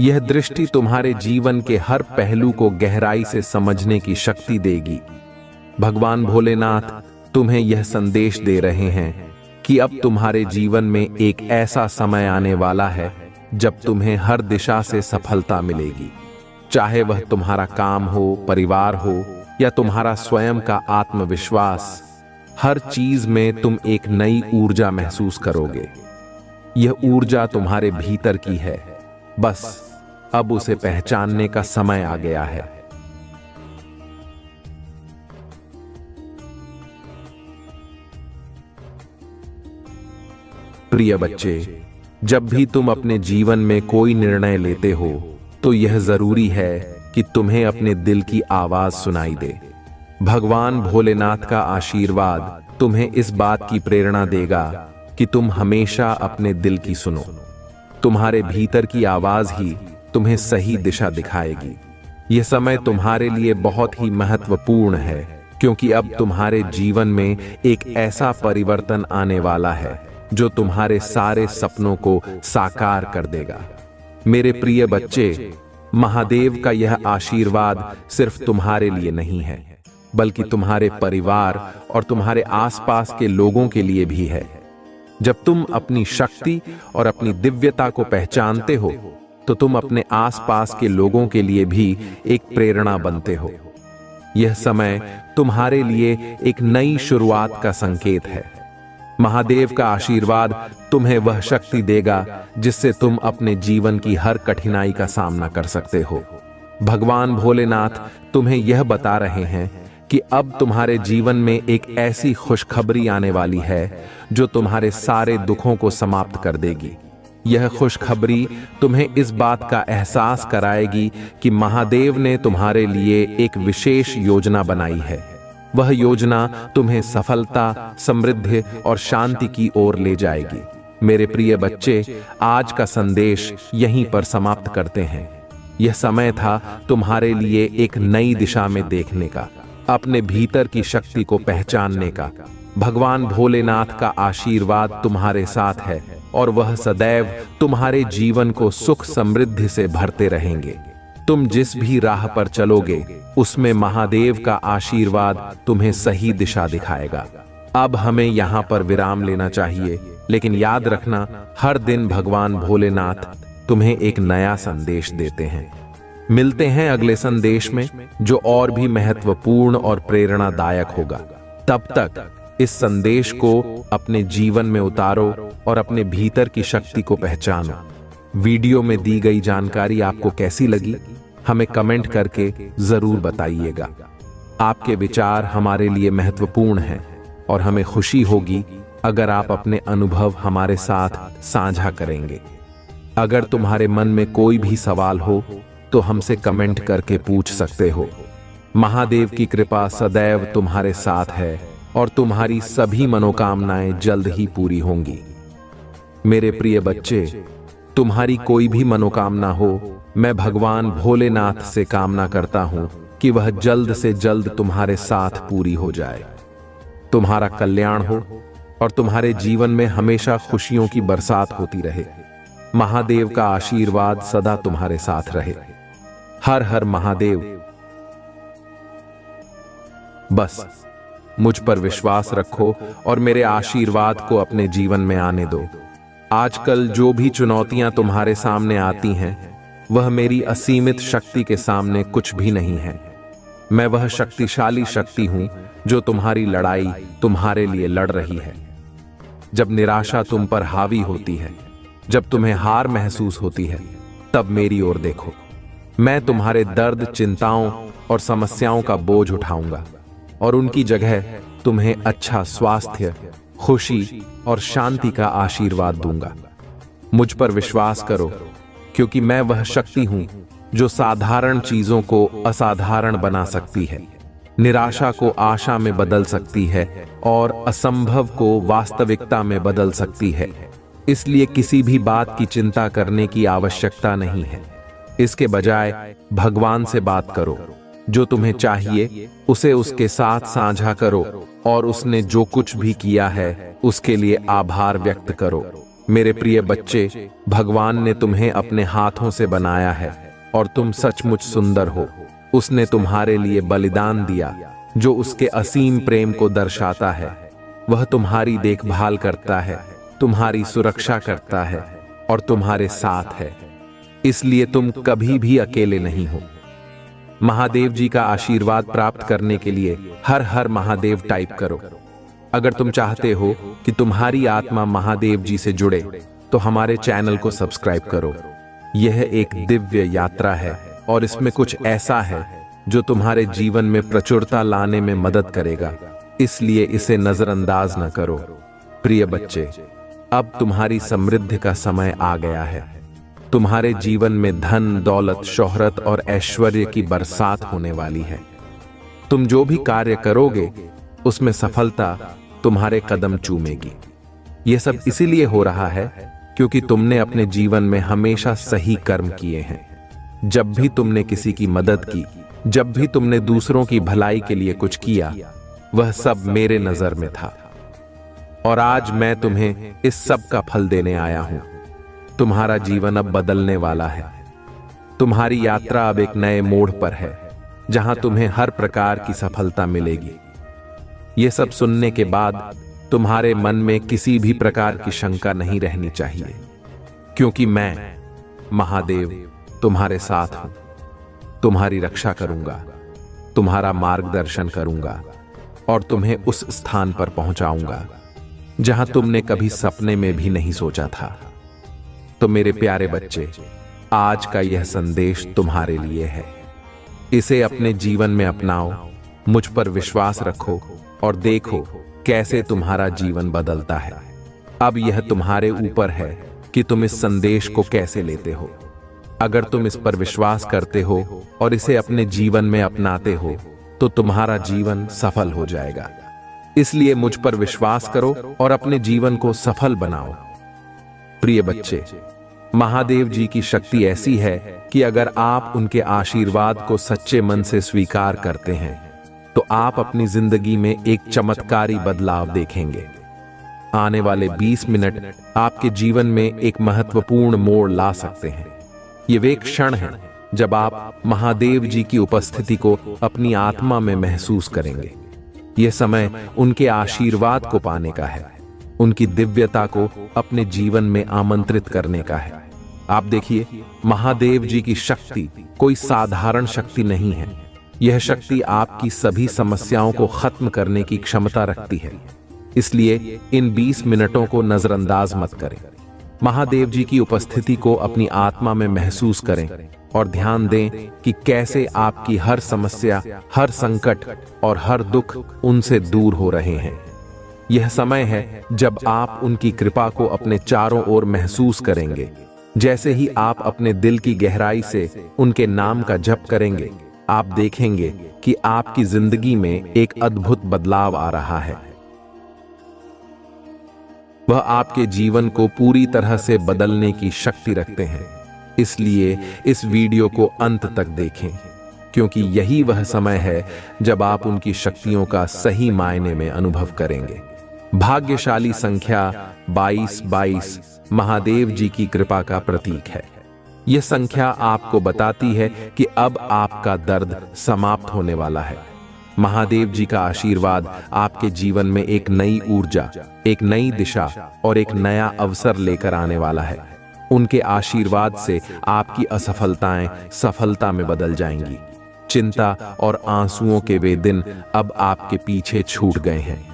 यह दृष्टि तुम्हारे जीवन के हर पहलू को गहराई से समझने की शक्ति देगी। भगवान भोलेनाथ तुम्हें यह संदेश दे रहे हैं कि अब तुम्हारे जीवन में एक ऐसा समय आने वाला है जब तुम्हें हर दिशा से सफलता मिलेगी। चाहे वह तुम्हारा काम हो, परिवार हो या तुम्हारा स्वयं का आत्मविश्वास, हर चीज में तुम एक नई ऊर्जा महसूस करोगे। यह ऊर्जा तुम्हारे भीतर की है बस अब उसे पहचानने का समय आ गया है। प्रिय बच्चे, जब भी तुम अपने जीवन में कोई निर्णय लेते हो तो यह जरूरी है कि तुम्हें अपने दिल की आवाज सुनाई दे। भगवान भोलेनाथ का आशीर्वाद तुम्हें इस बात की प्रेरणा देगा कि तुम हमेशा अपने दिल की सुनो। तुम्हारे भीतर की आवाज ही तुम्हें सही दिशा दिखाएगी। यह समय तुम्हारे लिए बहुत ही महत्वपूर्ण है, क्योंकि अब तुम्हारे जीवन में एक ऐसा परिवर्तन आने वाला है जो तुम्हारे सारे सपनों को साकार कर देगा। मेरे प्रिय बच्चे, महादेव का यह आशीर्वाद सिर्फ तुम्हारे लिए नहीं है, बल्कि तुम्हारे परिवार और तुम्हारे आसपास के लोगों के लिए भी है। जब तुम अपनी शक्ति और अपनी दिव्यता को पहचानते हो तो तुम अपने आसपास के लोगों के लिए भी एक प्रेरणा बनते हो। यह समय तुम्हारे लिए एक नई शुरुआत का संकेत है। महादेव का आशीर्वाद तुम्हें वह शक्ति देगा जिससे तुम अपने जीवन की हर कठिनाई का सामना कर सकते हो। भगवान भोलेनाथ तुम्हें यह बता रहे हैं कि अब तुम्हारे जीवन में एक ऐसी खुशखबरी आने वाली है जो तुम्हारे सारे दुखों को समाप्त कर देगी। यह खुशखबरी तुम्हें इस बात का एहसास कराएगी कि महादेव ने तुम्हारे लिए एक विशेष योजना बनाई है। वह योजना तुम्हें सफलता, समृद्धि और शांति की ओर ले जाएगी। मेरे प्रिय बच्चे, आज का संदेश यहीं पर समाप्त करते हैं। यह समय था तुम्हारे लिए एक नई दिशा में देखने का, अपने भीतर की शक्ति को पहचानने का। भगवान भोलेनाथ का आशीर्वाद तुम्हारे साथ है और वह सदैव तुम्हारे जीवन को सुख समृद्धि से भरते रहेंगे। तुम जिस भी राह पर चलोगे उसमें महादेव का आशीर्वाद तुम्हें सही दिशा दिखाएगा। अब हमें यहाँ पर विराम लेना चाहिए, लेकिन याद रखना, हर दिन भगवान भोलेनाथ तुम्हें एक नया संदेश देते हैं। मिलते हैं अगले संदेश में, जो और भी महत्वपूर्ण और प्रेरणादायक होगा। तब तक इस संदेश को अपने जीवन में उतारो और अपने भीतर की शक्ति को पहचानो। वीडियो में दी गई जानकारी आपको कैसी लगी, हमें कमेंट करके जरूर बताइएगा। आपके विचार हमारे लिए महत्वपूर्ण हैं और हमें खुशी होगी अगर आप अपने अनुभव हमारे साथ साझा करेंगे। अगर तुम्हारे मन में कोई भी सवाल हो तो हमसे कमेंट करके पूछ सकते हो। महादेव की कृपा सदैव तुम्हारे साथ है और तुम्हारी सभी मनोकामनाएं जल्द ही पूरी होंगी। मेरे प्रिय बच्चे, तुम्हारी कोई भी मनोकामना हो, मैं भगवान भोलेनाथ से कामना करता हूं कि वह जल्द से जल्द तुम्हारे साथ पूरी हो जाए। तुम्हारा कल्याण हो और तुम्हारे जीवन में हमेशा खुशियों की बरसात होती रहे। महादेव का आशीर्वाद सदा तुम्हारे साथ रहे। हर हर महादेव। बस मुझ पर विश्वास रखो और मेरे आशीर्वाद को अपने जीवन में आने दो। आजकल जो भी चुनौतियां तुम्हारे सामने आती हैं, वह मेरी असीमित शक्ति के सामने कुछ भी नहीं है। मैं वह शक्तिशाली शक्ति हूं जो तुम्हारी लड़ाई तुम्हारे लिए लड़ रही है। जब निराशा तुम पर हावी होती है, जब तुम्हें हार महसूस होती है, तब मेरी ओर देखो। मैं तुम्हारे दर्द, चिंताओं और समस्याओं का बोझ उठाऊंगा और उनकी जगह तुम्हें अच्छा स्वास्थ्य, खुशी और शांति का आशीर्वाद दूंगा। मुझ पर विश्वास करो, क्योंकि मैं वह शक्ति हूं जो साधारण चीजों को असाधारण बना सकती है, निराशा को आशा में बदल सकती है और असंभव को वास्तविकता में बदल सकती है। इसलिए किसी भी बात की चिंता करने की आवश्यकता नहीं है। इसके बजाय भगवान से बात करो। जो तुम्हें चाहिए उसे उसके साथ साझा करो और उसने जो कुछ भी किया है उसके लिए आभार व्यक्त करो। मेरे प्रिय बच्चे, भगवान ने तुम्हें अपने हाथों से बनाया है और तुम सचमुच सुंदर हो। उसने तुम्हारे लिए बलिदान दिया, जो उसके असीम प्रेम को दर्शाता है। वह तुम्हारी देखभाल करता है, तुम्हारी सुरक्षा करता है और तुम्हारे साथ है। इसलिए तुम कभी भी अकेले नहीं हो। महादेव जी का आशीर्वाद प्राप्त करने के लिए हर हर महादेव टाइप करो। अगर तुम चाहते हो कि तुम्हारी आत्मा महादेव जी से जुड़े, तो हमारे चैनल को सब्सक्राइब करो यह एक दिव्य यात्रा है और इसमें कुछ ऐसा है जो तुम्हारे जीवन में प्रचुरता लाने में मदद करेगा, इसलिए इसे नजरअंदाज न करो। प्रिय बच्चे, अब तुम्हारी समृद्धि का समय आ गया है। तुम्हारे जीवन में धन, दौलत, शोहरत और ऐश्वर्य की बरसात होने वाली है। तुम जो भी कार्य करोगे उसमें सफलता तुम्हारे कदम चूमेगी। यह सब इसीलिए हो रहा है क्योंकि तुमने अपने जीवन में हमेशा सही कर्म किए हैं। जब भी तुमने किसी की मदद की, जब भी तुमने दूसरों की भलाई के लिए कुछ किया, वह सब मेरे नजर में था। और आज मैं तुम्हें इस सब का फल देने आया हूं। तुम्हारा जीवन अब बदलने वाला है। तुम्हारी यात्रा अब एक नए मोड़ पर है, जहां तुम्हें हर प्रकार की सफलता मिलेगी। यह सब सुनने के बाद तुम्हारे मन में किसी भी प्रकार की शंका नहीं रहनी चाहिए, क्योंकि मैं महादेव तुम्हारे साथ हूं। तुम्हारी रक्षा करूंगा, तुम्हारा मार्गदर्शन करूंगा और तुम्हें उस स्थान पर पहुंचाऊंगा जहां तुमने कभी सपने में भी नहीं सोचा था। तो मेरे प्यारे बच्चे, आज का यह संदेश तुम्हारे लिए है। इसे अपने जीवन में अपनाओ, मुझ पर विश्वास रखो और देखो कैसे तुम्हारा जीवन बदलता है। अब यह तुम्हारे ऊपर है कि तुम इस संदेश को कैसे लेते हो। अगर तुम इस पर विश्वास करते हो और इसे अपने जीवन में अपनाते हो तो तुम्हारा जीवन सफल हो जाएगा। इसलिए मुझ पर विश्वास करो और अपने जीवन को सफल बनाओ। प्रिय बच्चे, महादेव जी की शक्ति ऐसी है कि अगर आप उनके आशीर्वाद को सच्चे मन से स्वीकार करते हैं तो आप अपनी जिंदगी में एक चमत्कारी बदलाव देखेंगे। आने वाले 20 मिनट आपके जीवन में एक महत्वपूर्ण मोड़ ला सकते हैं। ये वे क्षण हैं जब आप महादेव जी की उपस्थिति को अपनी आत्मा में महसूस करेंगे। यह समय उनके आशीर्वाद को पाने का है, उनकी दिव्यता को अपने जीवन में आमंत्रित करने का है। आप देखिए, महादेव जी की शक्ति कोई साधारण शक्ति नहीं है। यह शक्ति आपकी सभी समस्याओं को खत्म करने की क्षमता रखती है। इसलिए इन 20 मिनटों को नजरअंदाज मत करें। महादेव जी की उपस्थिति को अपनी आत्मा में महसूस करें और ध्यान दें कि कैसे आपकी हर समस्या, हर संकट और हर दुख उनसे दूर हो रहे हैं। यह समय है जब आप उनकी कृपा को अपने चारों ओर महसूस करेंगे। जैसे ही आप अपने दिल की गहराई से उनके नाम का जप करेंगे, आप देखेंगे कि आपकी जिंदगी में एक अद्भुत बदलाव आ रहा है। वह आपके जीवन को पूरी तरह से बदलने की शक्ति रखते हैं। इसलिए इस वीडियो को अंत तक देखें, क्योंकि यही वह समय है जब आप उनकी शक्तियों का सही मायने में अनुभव करेंगे। भाग्यशाली संख्या 2222 महादेव जी की कृपा का प्रतीक है। यह संख्या आपको बताती है कि अब आपका दर्द समाप्त होने वाला है। महादेव जी का आशीर्वाद आपके जीवन में एक नई ऊर्जा, एक नई दिशा और एक नया अवसर लेकर आने वाला है। उनके आशीर्वाद से आपकी असफलताएं सफलता में बदल जाएंगी। चिंता और आंसुओं के वे दिन अब आपके पीछे छूट गए हैं।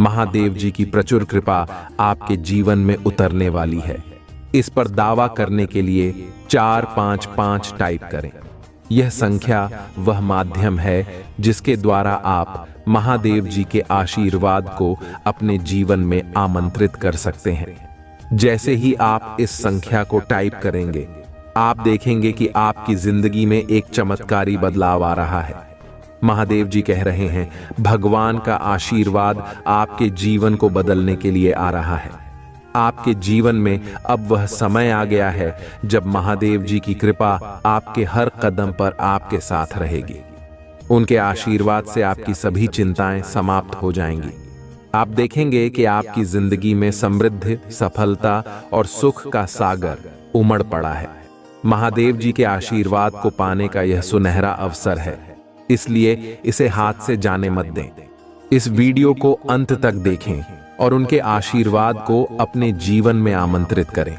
महादेव जी की प्रचुर कृपा आपके जीवन में उतरने वाली है। इस पर दावा करने के लिए 455 टाइप करें। यह संख्या वह माध्यम है जिसके द्वारा आप महादेव जी के आशीर्वाद को अपने जीवन में आमंत्रित कर सकते हैं। जैसे ही आप इस संख्या को टाइप करेंगे, आप देखेंगे कि आपकी जिंदगी में एक चमत्कारी बदलाव आ रहा है। महादेव जी कह रहे हैं, भगवान का आशीर्वाद आपके जीवन को बदलने के लिए आ रहा है। आपके जीवन में अब वह समय आ गया है जब महादेव जी की कृपा आपके हर कदम पर आपके साथ रहेगी। उनके आशीर्वाद से आपकी सभी चिंताएं समाप्त हो जाएंगी। आप देखेंगे कि आपकी जिंदगी में समृद्धि, सफलता और सुख का सागर उमड़ पड़ा है। महादेव जी के आशीर्वाद को पाने का यह सुनहरा अवसर है, इसलिए इसे हाथ से जाने मत दें। इस वीडियो को अंत तक देखें और उनके आशीर्वाद को अपने जीवन में आमंत्रित करें,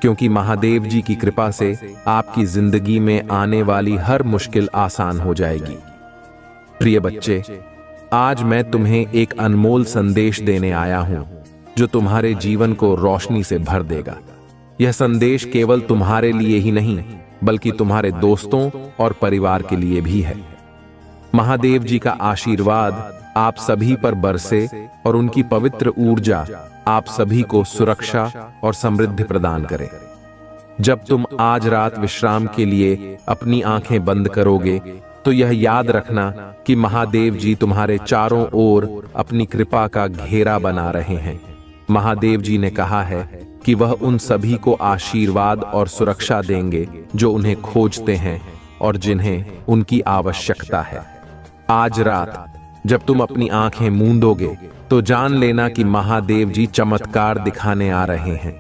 क्योंकि महादेव जी की कृपा से आपकी जिंदगी में आने वाली हर मुश्किल आसान हो जाएगी। प्रिय बच्चे, आज मैं तुम्हें एक अनमोल संदेश देने आया हूं जो तुम्हारे जीवन को रोशनी से भर देगा। यह संदेश केवल तुम्हारे लिए ही नहीं बल्कि तुम्हारे दोस्तों और परिवार के लिए भी है। महादेव जी का आशीर्वाद आप सभी पर बरसे और उनकी पवित्र ऊर्जा आप सभी को सुरक्षा और समृद्धि प्रदान करे। जब तुम आज रात विश्राम के लिए अपनी आंखें बंद करोगे तो यह याद रखना कि महादेव जी तुम्हारे चारों ओर अपनी कृपा का घेरा बना रहे हैं। महादेव जी ने कहा है कि वह उन सभी को आशीर्वाद और सुरक्षा देंगे जो उन्हें खोजते हैं और जिन्हें उनकी आवश्यकता है। आज रात जब तुम अपनी आंखें मूंदोगे तो जान लेना कि महादेव जी चमत्कार दिखाने आ रहे हैं।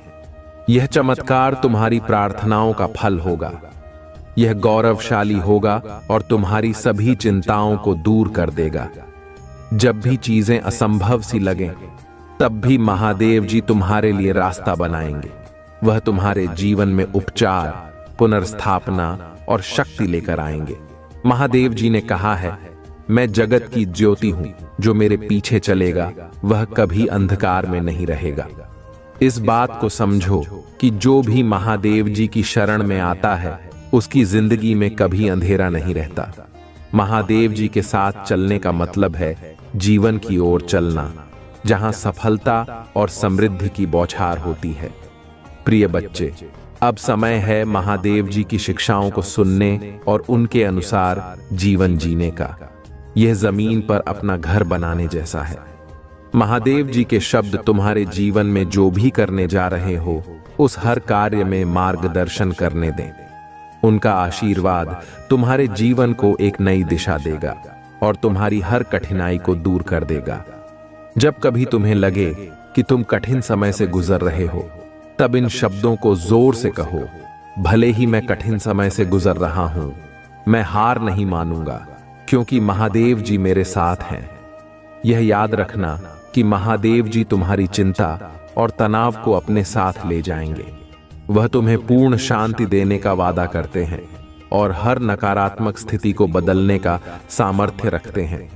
यह चमत्कार तुम्हारी प्रार्थनाओं का फल होगा। यह गौरवशाली होगा और तुम्हारी सभी चिंताओं को दूर कर देगा। जब भी चीजें असंभव सी लगें, तब भी महादेव जी तुम्हारे लिए रास्ता बनाएंगे। वह तुम्हारे जीवन में उपचार, पुनर्स्थापना और शक्ति लेकर आएंगे। महादेव जी ने कहा है, मैं जगत की ज्योति हूं, जो मेरे पीछे चलेगा वह कभी अंधकार में नहीं रहेगा। इस बात को समझो कि जो भी महादेव जी की शरण में आता है उसकी जिंदगी में कभी अंधेरा नहीं रहता। महादेव जी के साथ चलने का मतलब है जीवन की ओर चलना, जहां सफलता और समृद्धि की बौछार होती है। प्रिय बच्चे, अब समय है महादेव जी की शिक्षाओं को सुनने और उनके अनुसार जीवन जीने का। यह जमीन पर अपना घर बनाने जैसा है। महादेव जी के शब्द तुम्हारे जीवन में जो भी करने जा रहे हो उस हर कार्य में मार्गदर्शन करने दें। उनका आशीर्वाद तुम्हारे जीवन को एक नई दिशा देगा और तुम्हारी हर कठिनाई को दूर कर देगा। जब कभी तुम्हें लगे कि तुम कठिन समय से गुजर रहे हो, तब इन शब्दों को जोर से कहो, भले ही मैं कठिन समय से गुजर रहा हूं, मैं हार नहीं मानूंगा, क्योंकि महादेव जी मेरे साथ हैं। यह याद रखना कि महादेव जी तुम्हारी चिंता और तनाव को अपने साथ ले जाएंगे। वह तुम्हें पूर्ण शांति देने का वादा करते हैं और हर नकारात्मक स्थिति को बदलने का सामर्थ्य रखते हैं।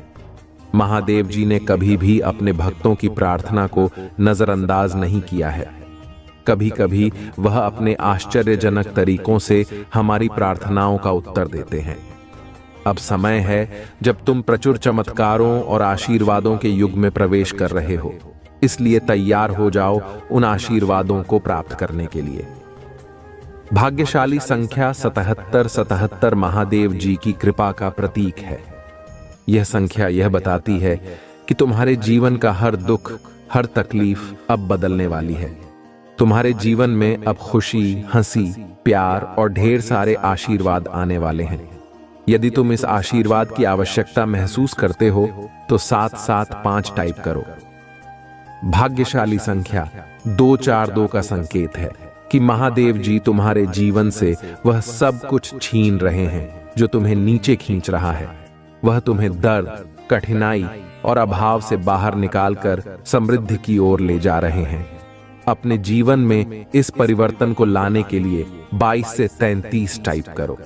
महादेव जी ने कभी भी अपने भक्तों की प्रार्थना को नजरअंदाज नहीं किया है। कभी कभी वह अपने आश्चर्यजनक तरीकों से हमारी प्रार्थनाओं का उत्तर देते हैं। अब समय है जब तुम प्रचुर चमत्कारों और आशीर्वादों के युग में प्रवेश कर रहे हो, इसलिए तैयार हो जाओ उन आशीर्वादों को प्राप्त करने के लिए। भाग्यशाली संख्या 77 महादेव जी की कृपा का प्रतीक है। यह संख्या यह बताती है कि तुम्हारे जीवन का हर दुख, हर तकलीफ अब बदलने वाली है। तुम्हारे जीवन में अब खुशी, हंसी, प्यार और ढेर सारे आशीर्वाद आने वाले हैं। यदि तुम इस आशीर्वाद की आवश्यकता महसूस करते हो तो 775 टाइप करो। भाग्यशाली संख्या 242 का संकेत है कि महादेव जी तुम्हारे जीवन से वह सब कुछ छीन रहे हैं जो तुम्हें नीचे खींच रहा है। वह तुम्हें दर्द, कठिनाई और अभाव से बाहर निकालकर समृद्धि की ओर ले जा रहे हैं। अपने जीवन में इस परिवर्तन को लाने के लिए 22 से 33 टाइप करो।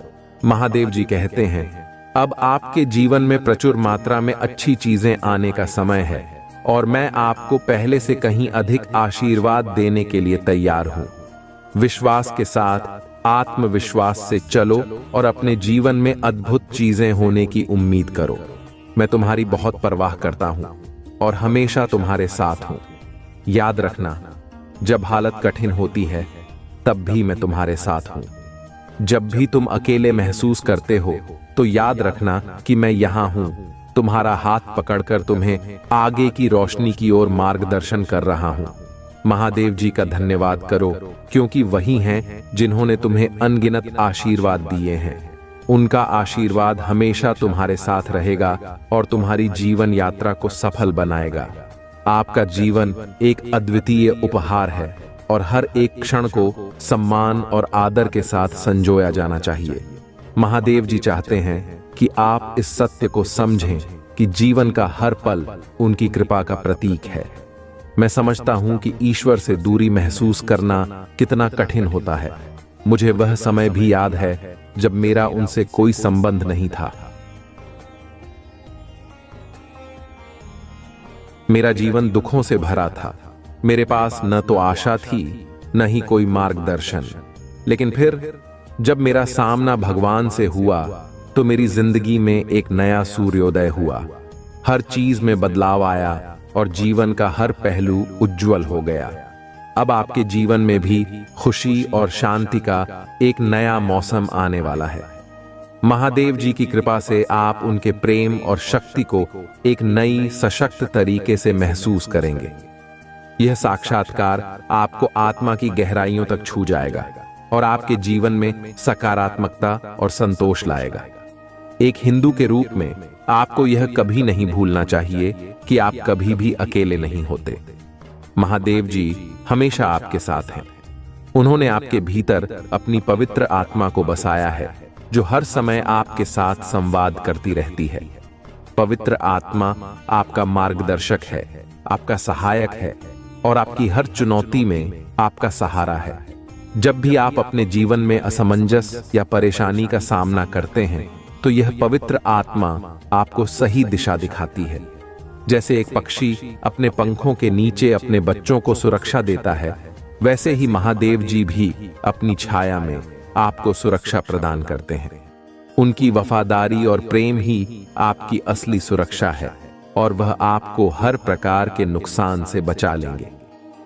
महादेव जी कहते हैं, अब आपके जीवन में प्रचुर मात्रा में अच्छी चीजें आने का समय है और मैं आपको पहले से कहीं अधिक आशीर्वाद देने के लिए तैयार हूं। विश्वास के साथ, आत्मविश्वास से चलो और अपने जीवन में अद्भुत चीजें होने की उम्मीद करो। मैं तुम्हारी बहुत परवाह करता हूं और हमेशा तुम्हारे साथ हूं। याद रखना, जब हालत कठिन होती है तब भी मैं तुम्हारे साथ हूं। जब भी तुम अकेले महसूस करते हो तो याद रखना कि मैं यहां हूं, तुम्हारा हाथ पकड़कर तुम्हें आगे की रोशनी की ओर मार्गदर्शन कर रहा हूं। महादेव जी का धन्यवाद करो, क्योंकि वही हैं जिन्होंने तुम्हें अनगिनत आशीर्वाद दिए हैं। उनका आशीर्वाद हमेशा तुम्हारे साथ रहेगा और तुम्हारी जीवन यात्रा को सफल बनाएगा। आपका जीवन एक अद्वितीय उपहार है और हर एक क्षण को सम्मान और आदर के साथ संजोया जाना चाहिए। महादेव जी चाहते हैं कि आप इस सत्य को समझें कि जीवन का हर पल उनकी कृपा का प्रतीक है। मैं समझता हूं कि ईश्वर से दूरी महसूस करना कितना कठिन होता है। मुझे वह समय भी याद है जब मेरा उनसे कोई संबंध नहीं था। मेरा जीवन दुखों से भरा था। मेरे पास न तो आशा थी न ही कोई मार्गदर्शन। लेकिन फिर जब मेरा सामना भगवान से हुआ तो मेरी जिंदगी में एक नया सूर्योदय हुआ। हर चीज में बदलाव आया और जीवन का हर पहलू उज्जवल हो गया। अब आपके जीवन में भी खुशी और शांति का एक नया मौसम आने वाला है। महादेव जी की कृपा से आप उनके प्रेम और शक्ति को एक नई सशक्त तरीके से महसूस करेंगे। यह साक्षात्कार आपको आत्मा की गहराइयों तक छू जाएगा और आपके जीवन में सकारात्मकता और संतोष लाएगा। एक हिंदू के रूप में आपको यह कभी नहीं भूलना चाहिए कि आप कभी भी अकेले नहीं होते। महादेव जी हमेशा आपके साथ हैं। उन्होंने आपके भीतर अपनी पवित्र आत्मा को बसाया है, जो हर समय आपके साथ संवाद करती रहती है। पवित्र आत्मा आपका मार्गदर्शक है, आपका सहायक है और आपकी हर चुनौती में आपका सहारा है। जब भी आप अपने जीवन में असमंजस या परेशानी का सामना करते हैं तो यह पवित्र आत्मा आपको सही दिशा दिखाती है। जैसे एक पक्षी अपने पंखों के नीचे अपने बच्चों को सुरक्षा देता है, वैसे ही महादेव जी भी अपनी छाया में आपको सुरक्षा प्रदान करते हैं। उनकी वफादारी और प्रेम ही आपकी असली सुरक्षा है और वह आपको हर प्रकार के नुकसान से बचा लेंगे।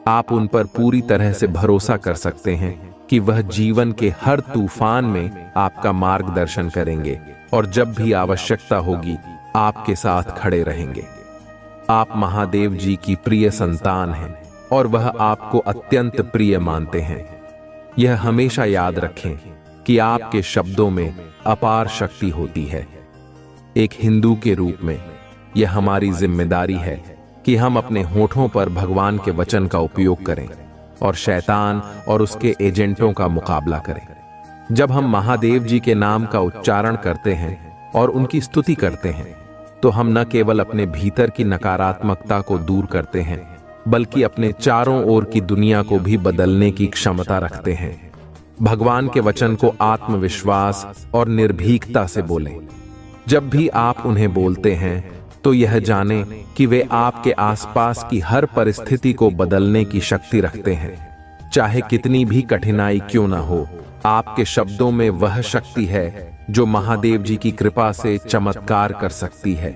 आप उन पर पूरी तरह से भरोसा कर सकते हैं कि वह जीवन के हर तूफान में आपका मार्गदर्शन करेंगे और जब भी आवश्यकता होगी आपके साथ खड़े रहेंगे। आप महादेव जी की प्रिय संतान हैं और वह आपको अत्यंत प्रिय मानते हैं। यह हमेशा याद रखें कि आपके शब्दों में अपार शक्ति होती है। एक हिंदू के रूप में यह हमारी जिम्मेदारी है कि हम अपने होठों पर भगवान के वचन का उपयोग करें और शैतान और उसके एजेंटों का मुकाबला करें। जब हम महादेव जी के नाम का उच्चारण करते हैं और उनकी स्तुति करते हैं तो हम न केवल अपने भीतर की नकारात्मकता को दूर करते हैं, बल्कि अपने चारों ओर की दुनिया को भी बदलने की क्षमता रखते हैं। भगवान के वचन को आत्मविश्वास और निर्भीकता से बोलें। जब भी आप उन्हें बोलते हैं तो यह जानें कि वे आपके आसपास की हर परिस्थिति को बदलने की शक्ति रखते हैं। चाहे कितनी भी कठिनाई क्यों ना हो, आपके शब्दों में वह शक्ति है जो महादेव जी की कृपा से चमत्कार कर सकती है।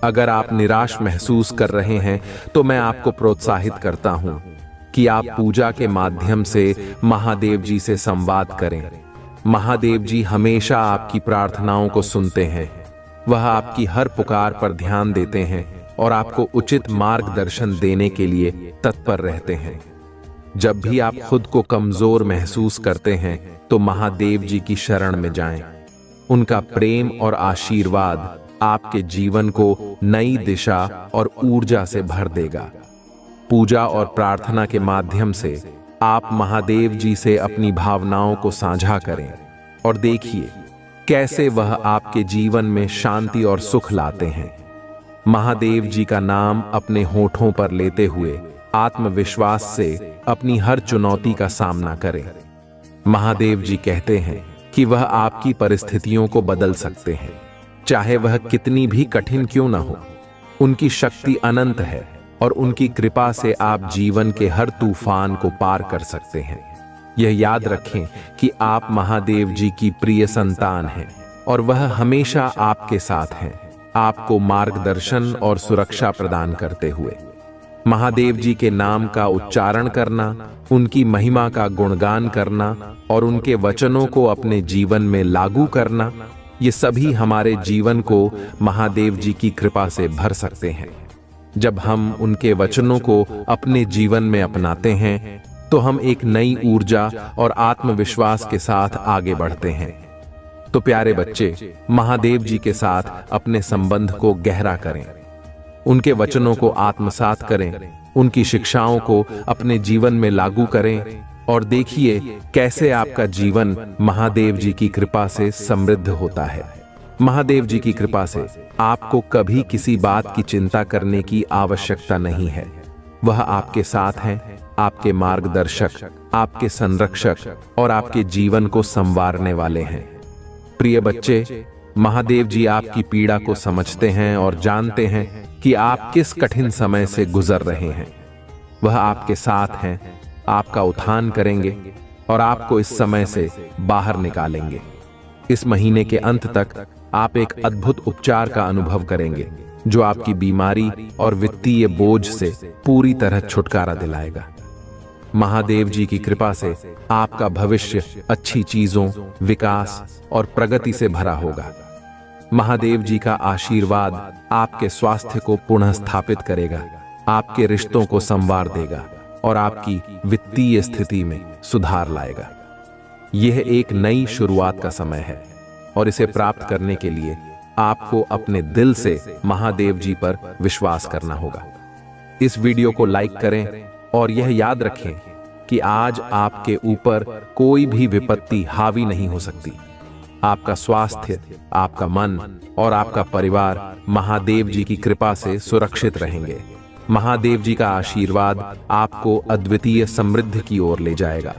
अगर आप निराश महसूस कर रहे हैं तो मैं आपको प्रोत्साहित करता हूं कि आप पूजा के माध्यम से महादेव जी से संवाद करें। महादेव जी हमेशा आपकी प्रार्थनाओं को सुनते हैं। वह आपकी हर पुकार पर ध्यान देते हैं और आपको उचित मार्गदर्शन देने के लिए तत्पर रहते हैं। जब भी आप खुद को कमजोर महसूस करते हैं तो महादेव जी की शरण में जाएं। उनका प्रेम और आशीर्वाद आपके जीवन को नई दिशा और ऊर्जा से भर देगा। पूजा और प्रार्थना के माध्यम से आप महादेव जी से अपनी भावनाओं को साझा करें और देखिए कैसे वह आपके जीवन में शांति और सुख लाते हैं। महादेव जी का नाम अपने होठों पर लेते हुए आत्मविश्वास से अपनी हर चुनौती का सामना करें। महादेव जी कहते हैं कि वह आपकी परिस्थितियों को बदल सकते हैं, चाहे वह कितनी भी कठिन क्यों न हो। उनकी शक्ति अनंत है और उनकी कृपा से आप जीवन के हर तूफान को पार कर सकते हैं। यह याद रखें कि आप महादेव जी की प्रिय संतान हैं और वह हमेशा आपके साथ हैं, आपको मार्गदर्शन और सुरक्षा प्रदान करते हुए। महादेव जी के नाम का उच्चारण करना, उनकी महिमा का गुणगान करना और उनके वचनों को अपने जीवन में लागू करना, ये सभी हमारे जीवन को महादेव जी की कृपा से भर सकते हैं। जब हम उनके वचनों को अपने जीवन में अपनाते हैं तो हम एक नई ऊर्जा और आत्मविश्वास के साथ आगे बढ़ते हैं। तो प्यारे बच्चे, महादेव जी के साथ अपने संबंध को गहरा करें, उनके वचनों को आत्मसात करें, उनकी शिक्षाओं को अपने जीवन में लागू करें और देखिए कैसे आपका जीवन महादेव जी की कृपा से समृद्ध होता है। महादेव जी की कृपा से आपको कभी किसी बात की चिंता करने की आवश्यकता नहीं है। वह आपके साथ हैं, आपके मार्गदर्शक, आपके संरक्षक और आपके जीवन को संवारने वाले हैं। प्रिय बच्चे, महादेव जी आपकी पीड़ा को समझते हैं और जानते हैं कि आप किस कठिन समय से गुजर रहे हैं। वह आपके साथ हैं, आपका उत्थान करेंगे और आपको इस समय से बाहर निकालेंगे। इस महीने के अंत तक आप एक अद्भुत उपचार का अनुभव करेंगे जो आपकी बीमारी और वित्तीय बोझ से पूरी तरह छुटकारा दिलाएगा। महादेव जी की कृपा से आपका भविष्य अच्छी चीजों, विकास और प्रगति से भरा होगा। महादेव जी का आशीर्वाद आपके स्वास्थ्य को पुनः स्थापित करेगा, आपके रिश्तों को संवार देगा और आपकी वित्तीय स्थिति में सुधार लाएगा। यह एक नई शुरुआत का समय है और इसे प्राप्त करने के लिए आपको अपने दिल से महादेव जी पर विश्वास करना होगा। इस वीडियो को लाइक करें और यह याद रखें कि आज आपके ऊपर कोई भी विपत्ति हावी नहीं हो सकती। आपका स्वास्थ्य, आपका मन और आपका परिवार महादेव जी की कृपा से सुरक्षित रहेंगे। महादेव जी का आशीर्वाद आपको अद्वितीय समृद्धि की ओर ले जाएगा।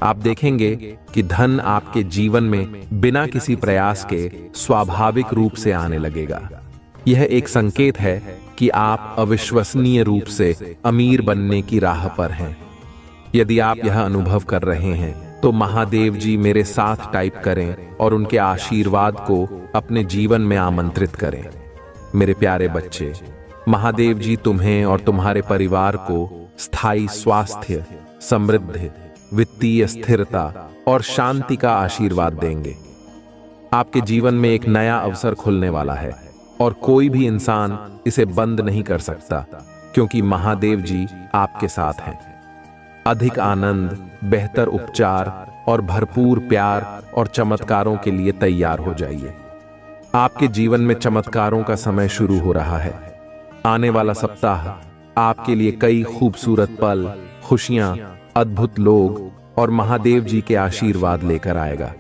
आप देखेंगे कि धन आपके जीवन में बिना किसी प्रयास के स्वाभाविक रूप से आने लगेगा। यह एक संकेत है कि आप अविश्वसनीय रूप से अमीर बनने की राह पर हैं। यदि आप यह अनुभव कर रहे हैं तो महादेव जी मेरे साथ टाइप करें और उनके आशीर्वाद को अपने जीवन में आमंत्रित करें। मेरे प्यारे बच्चे, महादेव जी तुम्हें और तुम्हारे परिवार को स्थायी स्वास्थ्य, समृद्धि, वित्तीय स्थिरता और शांति का आशीर्वाद देंगे। आपके जीवन में एक नया अवसर खुलने वाला है और कोई भी इंसान इसे बंद नहीं कर सकता, क्योंकि महादेव जी आपके साथ हैं। अधिक आनंद, बेहतर उपचार और भरपूर प्यार और चमत्कारों के लिए तैयार हो जाइए। आपके जीवन में चमत्कारों का समय शुरू हो रहा है। आने वाला सप्ताह आपके लिए कई खूबसूरत पल, खुशियां, अद्भुत लोग और महादेव जी के आशीर्वाद लेकर आएगा।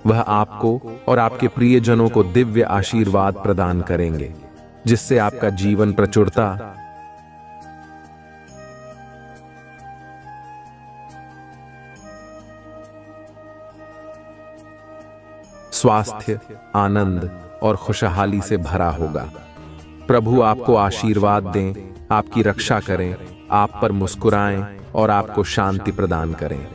वह आपको और आपके प्रियजनों को दिव्य आशीर्वाद प्रदान करेंगे, जिससे आपका जीवन प्रचुरता, स्वास्थ्य, आनंद और खुशहाली से भरा होगा। प्रभु आपको आशीर्वाद दें, आपकी रक्षा करें, आप पर मुस्कुराएं और आपको शांति प्रदान करें।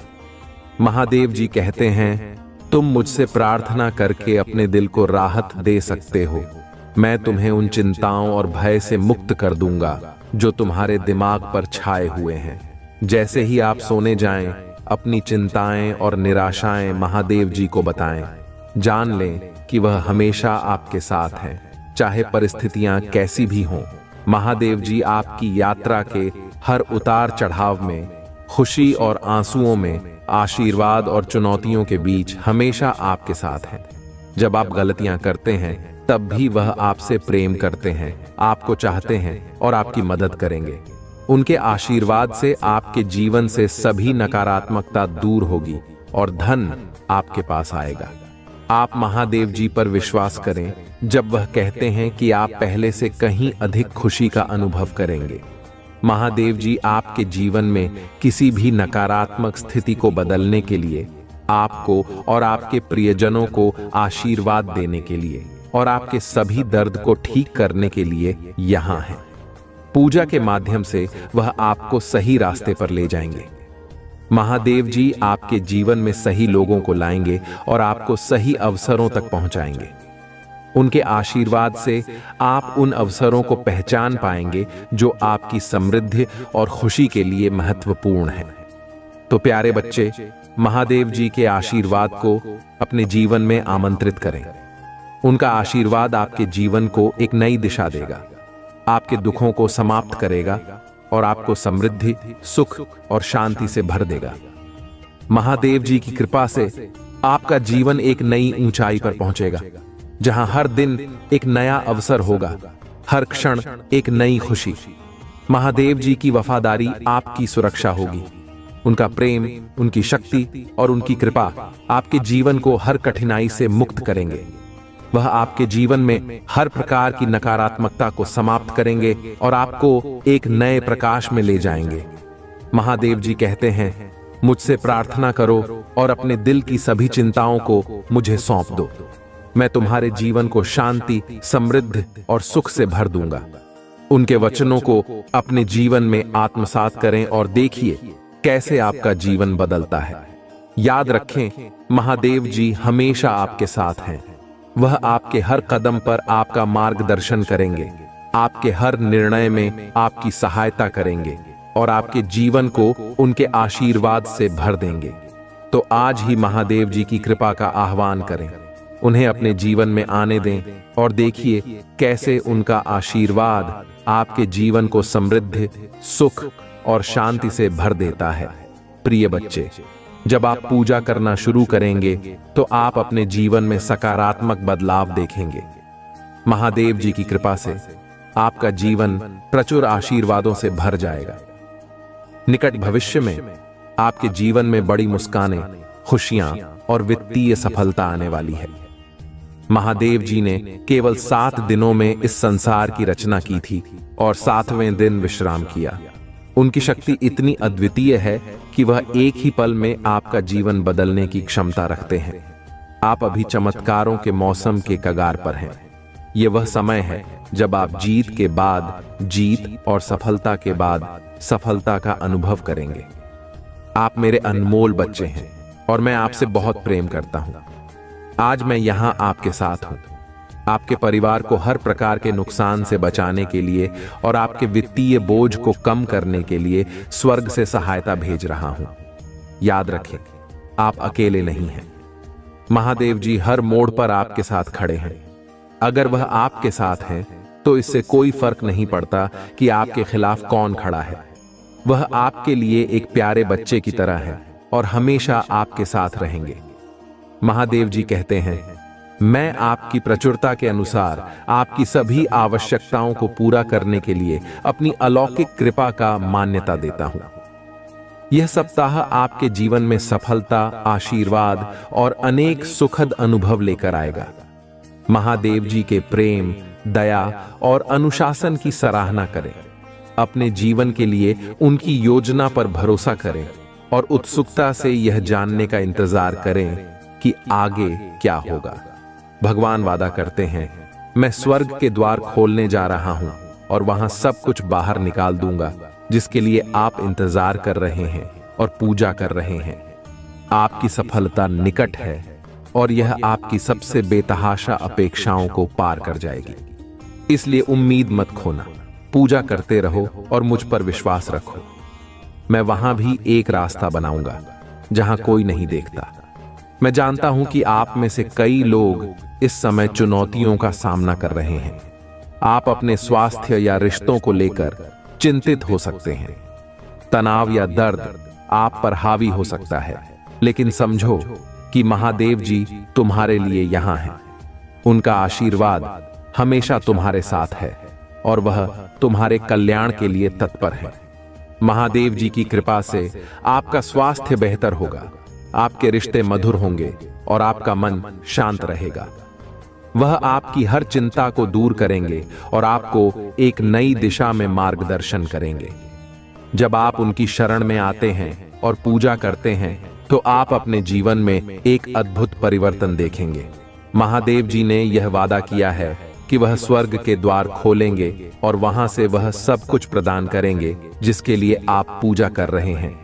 महादेव जी कहते हैं, तुम मुझसे प्रार्थना करके अपने दिल को राहत दे सकते हो। मैं तुम्हें उन चिंताओं और भय से मुक्त कर दूंगा जो तुम्हारे दिमाग पर छाए हुए हैं। जैसे ही आप सोने जाएं, अपनी चिंताएं और निराशाएं महादेव जी को बताएं। जान लें कि वह हमेशा आपके साथ हैं, चाहे परिस्थितियां कैसी भी हों। महादेव जी आपकी यात्रा के हर उतार चढ़ाव में, खुशी और आंसुओं में, आशीर्वाद और चुनौतियों के बीच हमेशा आपके साथ हैं। जब आप गलतियां करते हैं तब भी वह आपसे प्रेम करते हैं, आपको चाहते हैं और आपकी मदद करेंगे। उनके आशीर्वाद से आपके जीवन से सभी नकारात्मकता दूर होगी और धन आपके पास आएगा। आप महादेव जी पर विश्वास करें जब वह कहते हैं कि आप पहले से कहीं अधिक खुशी का अनुभव करेंगे। महादेव जी आपके जीवन में किसी भी नकारात्मक स्थिति को बदलने के लिए, आपको और आपके प्रियजनों को आशीर्वाद देने के लिए और आपके सभी दर्द को ठीक करने के लिए यहाँ हैं। पूजा के माध्यम से वह आपको सही रास्ते पर ले जाएंगे। महादेव जी आपके जीवन में सही लोगों को लाएंगे और आपको सही अवसरों तक पहुंचाएंगे। उनके आशीर्वाद से आप उन अवसरों को पहचान पाएंगे जो आपकी समृद्धि और खुशी के लिए महत्वपूर्ण है। तो प्यारे बच्चे, महादेव जी के आशीर्वाद को अपने जीवन में आमंत्रित करें। उनका आशीर्वाद आपके जीवन को एक नई दिशा देगा, आपके दुखों को समाप्त करेगा और आपको समृद्धि, सुख और शांति से भर देगा। महादेव जी की कृपा से आपका जीवन एक नई ऊंचाई पर पहुंचेगा, जहां हर दिन एक नया अवसर होगा, हर क्षण एक नई खुशी। महादेव जी की वफादारी आपकी सुरक्षा होगी। उनका प्रेम, उनकी शक्ति और उनकी कृपा आपके जीवन को हर कठिनाई से मुक्त करेंगे। वह आपके जीवन में हर प्रकार की नकारात्मकता को समाप्त करेंगे और आपको एक नए प्रकाश में ले जाएंगे। महादेव जी कहते हैं, मुझसे प्रार्थना करो और अपने दिल की सभी चिंताओं को मुझे सौंप दो। मैं तुम्हारे जीवन को शांति, समृद्धि और सुख से भर दूंगा। उनके वचनों को अपने जीवन में आत्मसात करें और देखिए कैसे आपका जीवन बदलता है। याद रखें, महादेव जी हमेशा आपके साथ हैं। वह आपके हर कदम पर आपका मार्गदर्शन करेंगे, आपके हर निर्णय में आपकी सहायता करेंगे और आपके जीवन को उनके आशीर्वाद से भर देंगे। तो आज ही महादेव जी की कृपा का आह्वान करें, उन्हें अपने जीवन में आने दें और देखिए कैसे उनका आशीर्वाद आपके जीवन को समृद्धि, सुख और शांति से भर देता है। प्रिय बच्चे, जब आप पूजा करना शुरू करेंगे तो आप अपने जीवन में सकारात्मक बदलाव देखेंगे। महादेव जी की कृपा से आपका जीवन प्रचुर आशीर्वादों से भर जाएगा। निकट भविष्य में आपके जीवन में बड़ी मुस्कानें, खुशियां और वित्तीय सफलता आने वाली है। महादेव जी ने केवल 7 दिनों में इस संसार की रचना की थी और 7वें दिन विश्राम किया। उनकी शक्ति इतनी अद्वितीय है कि वह एक ही पल में आपका जीवन बदलने की क्षमता रखते हैं। आप अभी चमत्कारों के मौसम के कगार पर हैं। यह वह समय है जब आप जीत के बाद जीत और सफलता के बाद सफलता का अनुभव करेंगे। आप मेरे अनमोल बच्चे हैं और मैं आपसे बहुत प्रेम करता हूं। आज मैं यहां आपके साथ हूं, आपके परिवार को हर प्रकार के नुकसान से बचाने के लिए और आपके वित्तीय बोझ को कम करने के लिए स्वर्ग से सहायता भेज रहा हूं। याद रखें, आप अकेले नहीं हैं। महादेव जी हर मोड़ पर आपके साथ खड़े हैं। अगर वह आपके साथ हैं तो इससे कोई फर्क नहीं पड़ता कि आपके खिलाफ कौन खड़ा है। वह आपके लिए एक प्यारे बच्चे की तरह है और हमेशा आपके साथ रहेंगे। महादेव जी कहते हैं, मैं आपकी प्रचुरता के अनुसार आपकी सभी आवश्यकताओं को पूरा करने के लिए अपनी अलौकिक कृपा का मान्यता देता हूं। यह सप्ताह आपके जीवन में सफलता, आशीर्वाद और अनेक सुखद अनुभव लेकर आएगा। महादेव जी के प्रेम, दया और अनुशासन की सराहना करें। अपने जीवन के लिए उनकी योजना पर भरोसा करें और उत्सुकता से यह जानने का इंतजार करें कि आगे क्या होगा। भगवान वादा करते हैं, मैं स्वर्ग के द्वार खोलने जा रहा हूं और वहां सब कुछ बाहर निकाल दूंगा जिसके लिए आप इंतजार कर रहे हैं और पूजा कर रहे हैं। आपकी सफलता निकट है और यह आपकी सबसे बेतहाशा अपेक्षाओं को पार कर जाएगी। इसलिए उम्मीद मत खोना, पूजा करते रहो और मुझ पर विश्वास रखो। मैं वहां भी एक रास्ता बनाऊंगा जहां कोई नहीं देखता। मैं जानता हूं कि आप में से कई लोग इस समय चुनौतियों का सामना कर रहे हैं। आप अपने स्वास्थ्य या रिश्तों को लेकर चिंतित हो सकते हैं। तनाव या दर्द आप पर हावी हो सकता है, लेकिन समझो कि महादेव जी तुम्हारे लिए यहां हैं। उनका आशीर्वाद हमेशा तुम्हारे साथ है और वह तुम्हारे कल्याण के लिए तत्पर है। महादेव जी की कृपा से आपका स्वास्थ्य बेहतर होगा, आपके रिश्ते मधुर होंगे और आपका मन शांत रहेगा। वह आपकी हर चिंता को दूर करेंगे और आपको एक नई दिशा में मार्गदर्शन करेंगे। जब आप उनकी शरण में आते हैं और पूजा करते हैं तो आप अपने जीवन में एक अद्भुत परिवर्तन देखेंगे। महादेव जी ने यह वादा किया है कि वह स्वर्ग के द्वार खोलेंगे और वहां से वह सब कुछ प्रदान करेंगे जिसके लिए आप पूजा कर रहे हैं।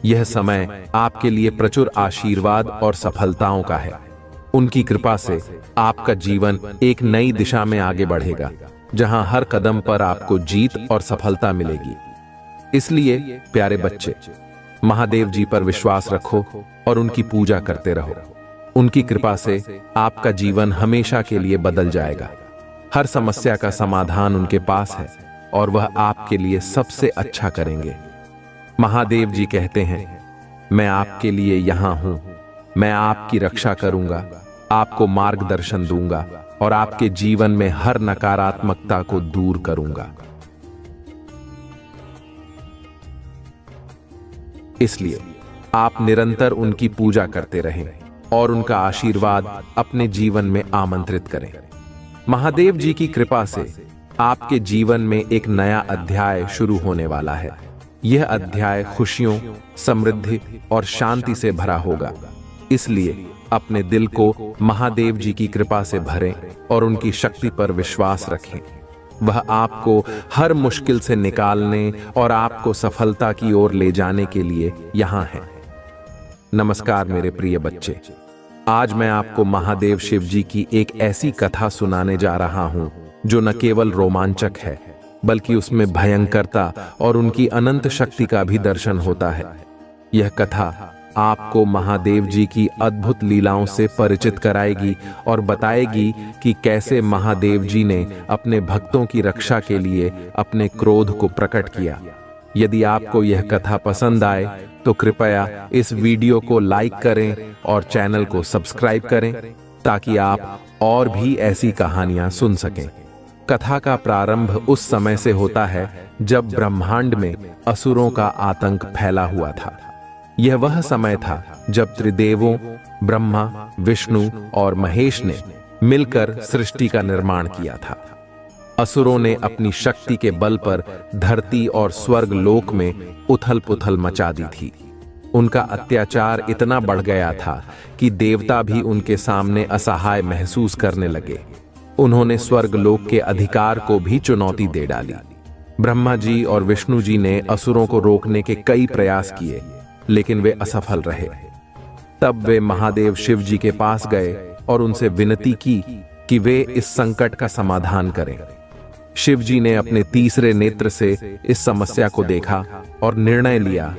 यह समय आपके लिए प्रचुर आशीर्वाद और सफलताओं का है। उनकी कृपा से आपका जीवन एक नई दिशा में आगे बढ़ेगा, जहां हर कदम पर आपको जीत और सफलता मिलेगी। इसलिए प्यारे बच्चे, महादेव जी पर विश्वास रखो और उनकी पूजा करते रहो। उनकी कृपा से आपका जीवन हमेशा के लिए बदल जाएगा। हर समस्या का समाधान उनके पास है और वह आपके लिए सबसे अच्छा करेंगे। महादेव जी कहते हैं, मैं आपके लिए यहां हूं। मैं आपकी रक्षा करूंगा, आपको मार्गदर्शन दूंगा और आपके जीवन में हर नकारात्मकता को दूर करूंगा। इसलिए आप निरंतर उनकी पूजा करते रहें और उनका आशीर्वाद अपने जीवन में आमंत्रित करें। महादेव जी की कृपा से आपके जीवन में एक नया अध्याय शुरू होने वाला है। यह अध्याय खुशियों, समृद्धि और शांति से भरा होगा। इसलिए अपने दिल को महादेव जी की कृपा से भरें और उनकी शक्ति पर विश्वास रखें। वह आपको हर मुश्किल से निकालने और आपको सफलता की ओर ले जाने के लिए यहाँ है। नमस्कार मेरे प्रिय बच्चे, आज मैं आपको महादेव शिव जी की एक ऐसी कथा सुनाने जा रहा हूँ जो न केवल रोमांचक है बल्कि उसमें भयंकरता और उनकी अनंत शक्ति का भी दर्शन होता है। यह कथा आपको महादेव जी की अद्भुत लीलाओं से परिचित कराएगी और बताएगी कि कैसे महादेव जी ने अपने भक्तों की रक्षा के लिए अपने क्रोध को प्रकट किया। यदि आपको यह कथा पसंद आए तो कृपया इस वीडियो को लाइक करें और चैनल को सब्सक्राइब करें ताकि आप और भी ऐसी कहानियां सुन सकें। कथा का प्रारंभ उस समय से होता है जब ब्रह्मांड में असुरों का आतंक फैला हुआ था। यह वह समय था जब त्रिदेवों ब्रह्मा, विष्णु और महेश ने मिलकर सृष्टि का निर्माण किया था। असुरों ने अपनी शक्ति के बल पर धरती और स्वर्ग लोक में उथल पुथल मचा दी थी। उनका अत्याचार इतना बढ़ गया था कि देवता भी उनके सामने असहाय महसूस करने लगे। उन्होंने स्वर्ग लोक के अधिकार को भी चुनौती दे डाली। ब्रह्मा जी और विष्णु जी ने असुरों को रोकने के कई प्रयास किए, लेकिन वे असफल रहे। तब वे महादेव शिव जी के पास गए और उनसे विनती की कि वे इस संकट का समाधान करें। शिव जी ने अपने तीसरे नेत्र से इस समस्या को देखा और निर्णय लिया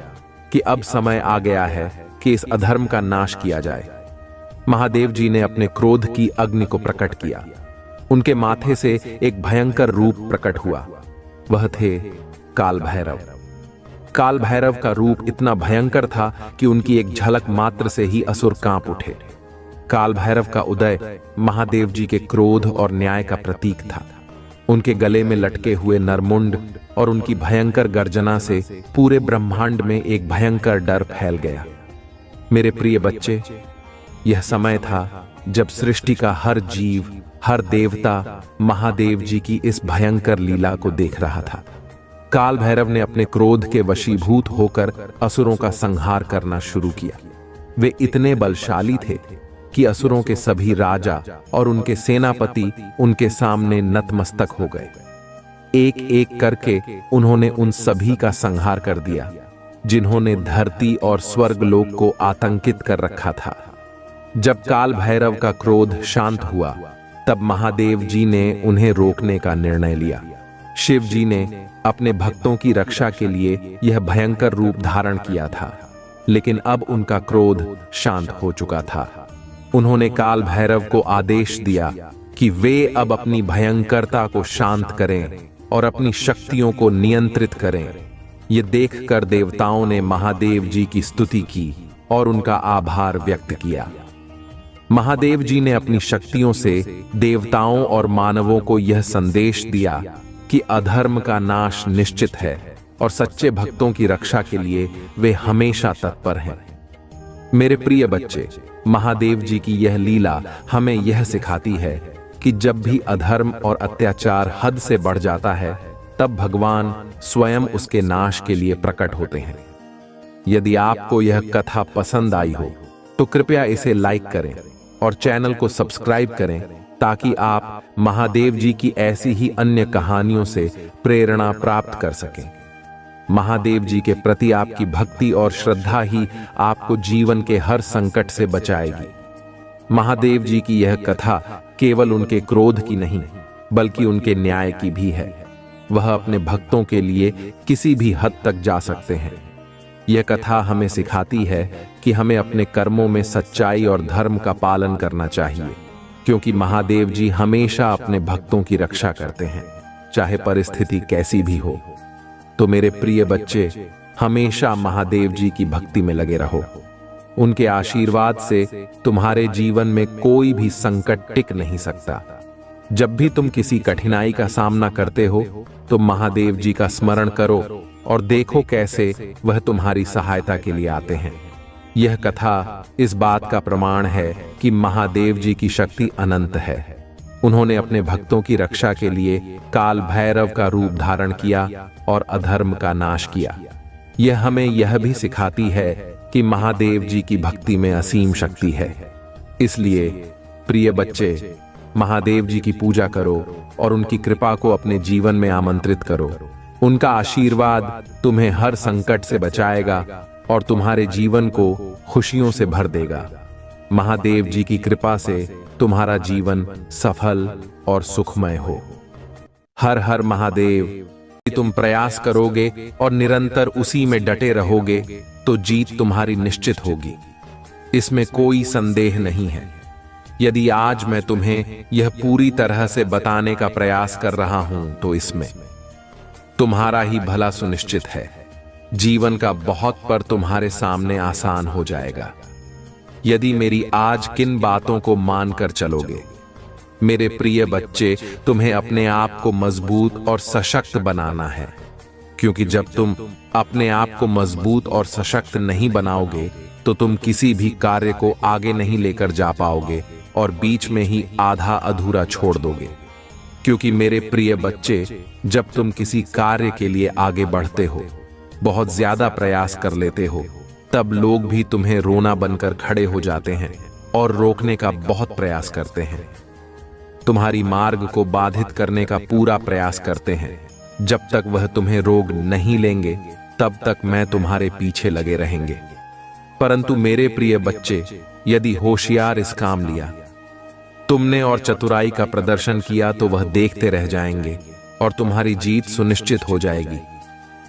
कि अब समय आ गया है कि इस अधर्म का नाश किया जाए। महादेव जी ने अपने क्रोध की अग्नि को प्रकट किया। उनके माथे से एक भयंकर रूप प्रकट हुआ। वह थे काल भैरव। काल भैरव का रूप इतना भयंकर था कि उनकी एक झलक मात्र से ही असुर कांप उठे। काल भैरव का उदय महादेव जी के क्रोध और न्याय का प्रतीक था। उनके गले में लटके हुए नरमुंड और उनकी भयंकर गर्जना से पूरे ब्रह्मांड में एक भयंकर डर फैल गया। मेरे प्रिय बच्चे, यह समय था जब सृष्टि का हर जीव, हर देवता महादेव जी की इस भयंकर लीला को देख रहा था। काल भैरव ने अपने क्रोध के वशीभूत होकर असुरों का संहार करना शुरू किया। वे इतने बलशाली थे कि असुरों के सभी राजा और उनके सेनापति उनके सामने नतमस्तक हो गए। एक एक करके उन्होंने उन सभी का संहार कर दिया जिन्होंने धरती और स्वर्ग लोक को आतंकित कर रखा था। जब काल भैरव का क्रोध शांत हुआ तब महादेव जी ने उन्हें रोकने का निर्णय लिया। शिव जी ने अपने भक्तों की रक्षा के लिए यह भयंकर रूप धारण किया था, लेकिन अब उनका क्रोध शांत हो चुका था। उन्होंने काल भैरव को आदेश दिया कि वे अब अपनी भयंकरता को शांत करें और अपनी शक्तियों को नियंत्रित करें। ये देखकर देवताओं ने महादेव जी की स्तुति की और उनका आभार व्यक्त किया। महादेव जी ने अपनी शक्तियों से देवताओं और मानवों को यह संदेश दिया कि अधर्म का नाश निश्चित है और सच्चे भक्तों की रक्षा के लिए वे हमेशा तत्पर हैं। मेरे प्रिय बच्चे, महादेव जी की यह लीला हमें यह सिखाती है कि जब भी अधर्म और अत्याचार हद से बढ़ जाता है तब भगवान स्वयं उसके नाश के लिए प्रकट होते हैं। यदि आपको यह कथा पसंद आई हो तो कृपया इसे लाइक करें और चैनल को सब्सक्राइब करें ताकि आप महादेव जी की ऐसी ही अन्य कहानियों से प्रेरणा प्राप्त कर सकें। महादेव जी के प्रति आपकी भक्ति और श्रद्धा ही आपको जीवन के हर संकट से बचाएगी। महादेव जी की यह कथा केवल उनके क्रोध की नहीं बल्कि उनके न्याय की भी है। वह अपने भक्तों के लिए किसी भी हद तक जा सकते हैं। यह कथा हमें सिखाती है कि हमें अपने कर्मों में सच्चाई और धर्म का पालन करना चाहिए, क्योंकि महादेव जी हमेशा अपने भक्तों की रक्षा करते हैं, चाहे परिस्थिति कैसी भी हो। तो मेरे प्रिय बच्चे, हमेशा महादेव जी की भक्ति में लगे रहो। उनके आशीर्वाद से तुम्हारे जीवन में कोई भी संकट टिक नहीं सकता। जब भी तुम किसी कठिनाई का सामना करते हो तो महादेव जी का स्मरण करो और देखो कैसे वह तुम्हारी सहायता के लिए आते हैं। यह कथा इस बात का प्रमाण है कि महादेव जी की शक्ति अनंत है। उन्होंने अपने भक्तों की रक्षा के लिए काल भैरव का रूप धारण किया और अधर्म का नाश किया। यह हमें यह भी सिखाती है कि महादेव जी की भक्ति में असीम शक्ति है। इसलिए प्रिय बच्चे, महादेव जी की पूजा करो और उनकी कृपा को अपने जीवन में आमंत्रित करो। उनका आशीर्वाद तुम्हें हर संकट से बचाएगा और तुम्हारे जीवन को खुशियों से भर देगा। महादेव जी की कृपा से तुम्हारा जीवन सफल और सुखमय हो। हर हर महादेव। तुम प्रयास करोगे और निरंतर उसी में डटे रहोगे तो जीत तुम्हारी निश्चित होगी, इसमें कोई संदेह नहीं है। यदि आज मैं तुम्हें यह पूरी तरह से बताने का प्रयास कर रहा हूं तो इसमें तुम्हारा ही भला सुनिश्चित है। जीवन का बहुत पर तुम्हारे सामने आसान हो जाएगा यदि मेरी आज किन बातों को मानकर चलोगे। मेरे प्रिय बच्चे, तुम्हें अपने आप को मजबूत और सशक्त बनाना है, क्योंकि जब तुम अपने आप को मजबूत और सशक्त नहीं बनाओगे तो तुम किसी भी कार्य को आगे नहीं लेकर जा पाओगे और बीच में ही आधा अधूरा छोड़ दोगे। क्योंकि मेरे प्रिय बच्चे, जब तुम किसी कार्य के लिए आगे बढ़ते हो, बहुत ज्यादा प्रयास कर लेते हो, तब लोग भी तुम्हें रोना बनकर खड़े हो जाते हैं और रोकने का बहुत प्रयास करते हैं। तुम्हारी मार्ग को बाधित करने का पूरा प्रयास करते हैं। जब तक वह तुम्हें रोक नहीं लेंगे तब तक मैं तुम्हारे पीछे लगे रहेंगे। परंतु मेरे प्रिय बच्चे, यदि होशियार इस काम लिया तुमने और चतुराई का प्रदर्शन किया तो वह देखते रह जाएंगे और तुम्हारी जीत सुनिश्चित हो जाएगी।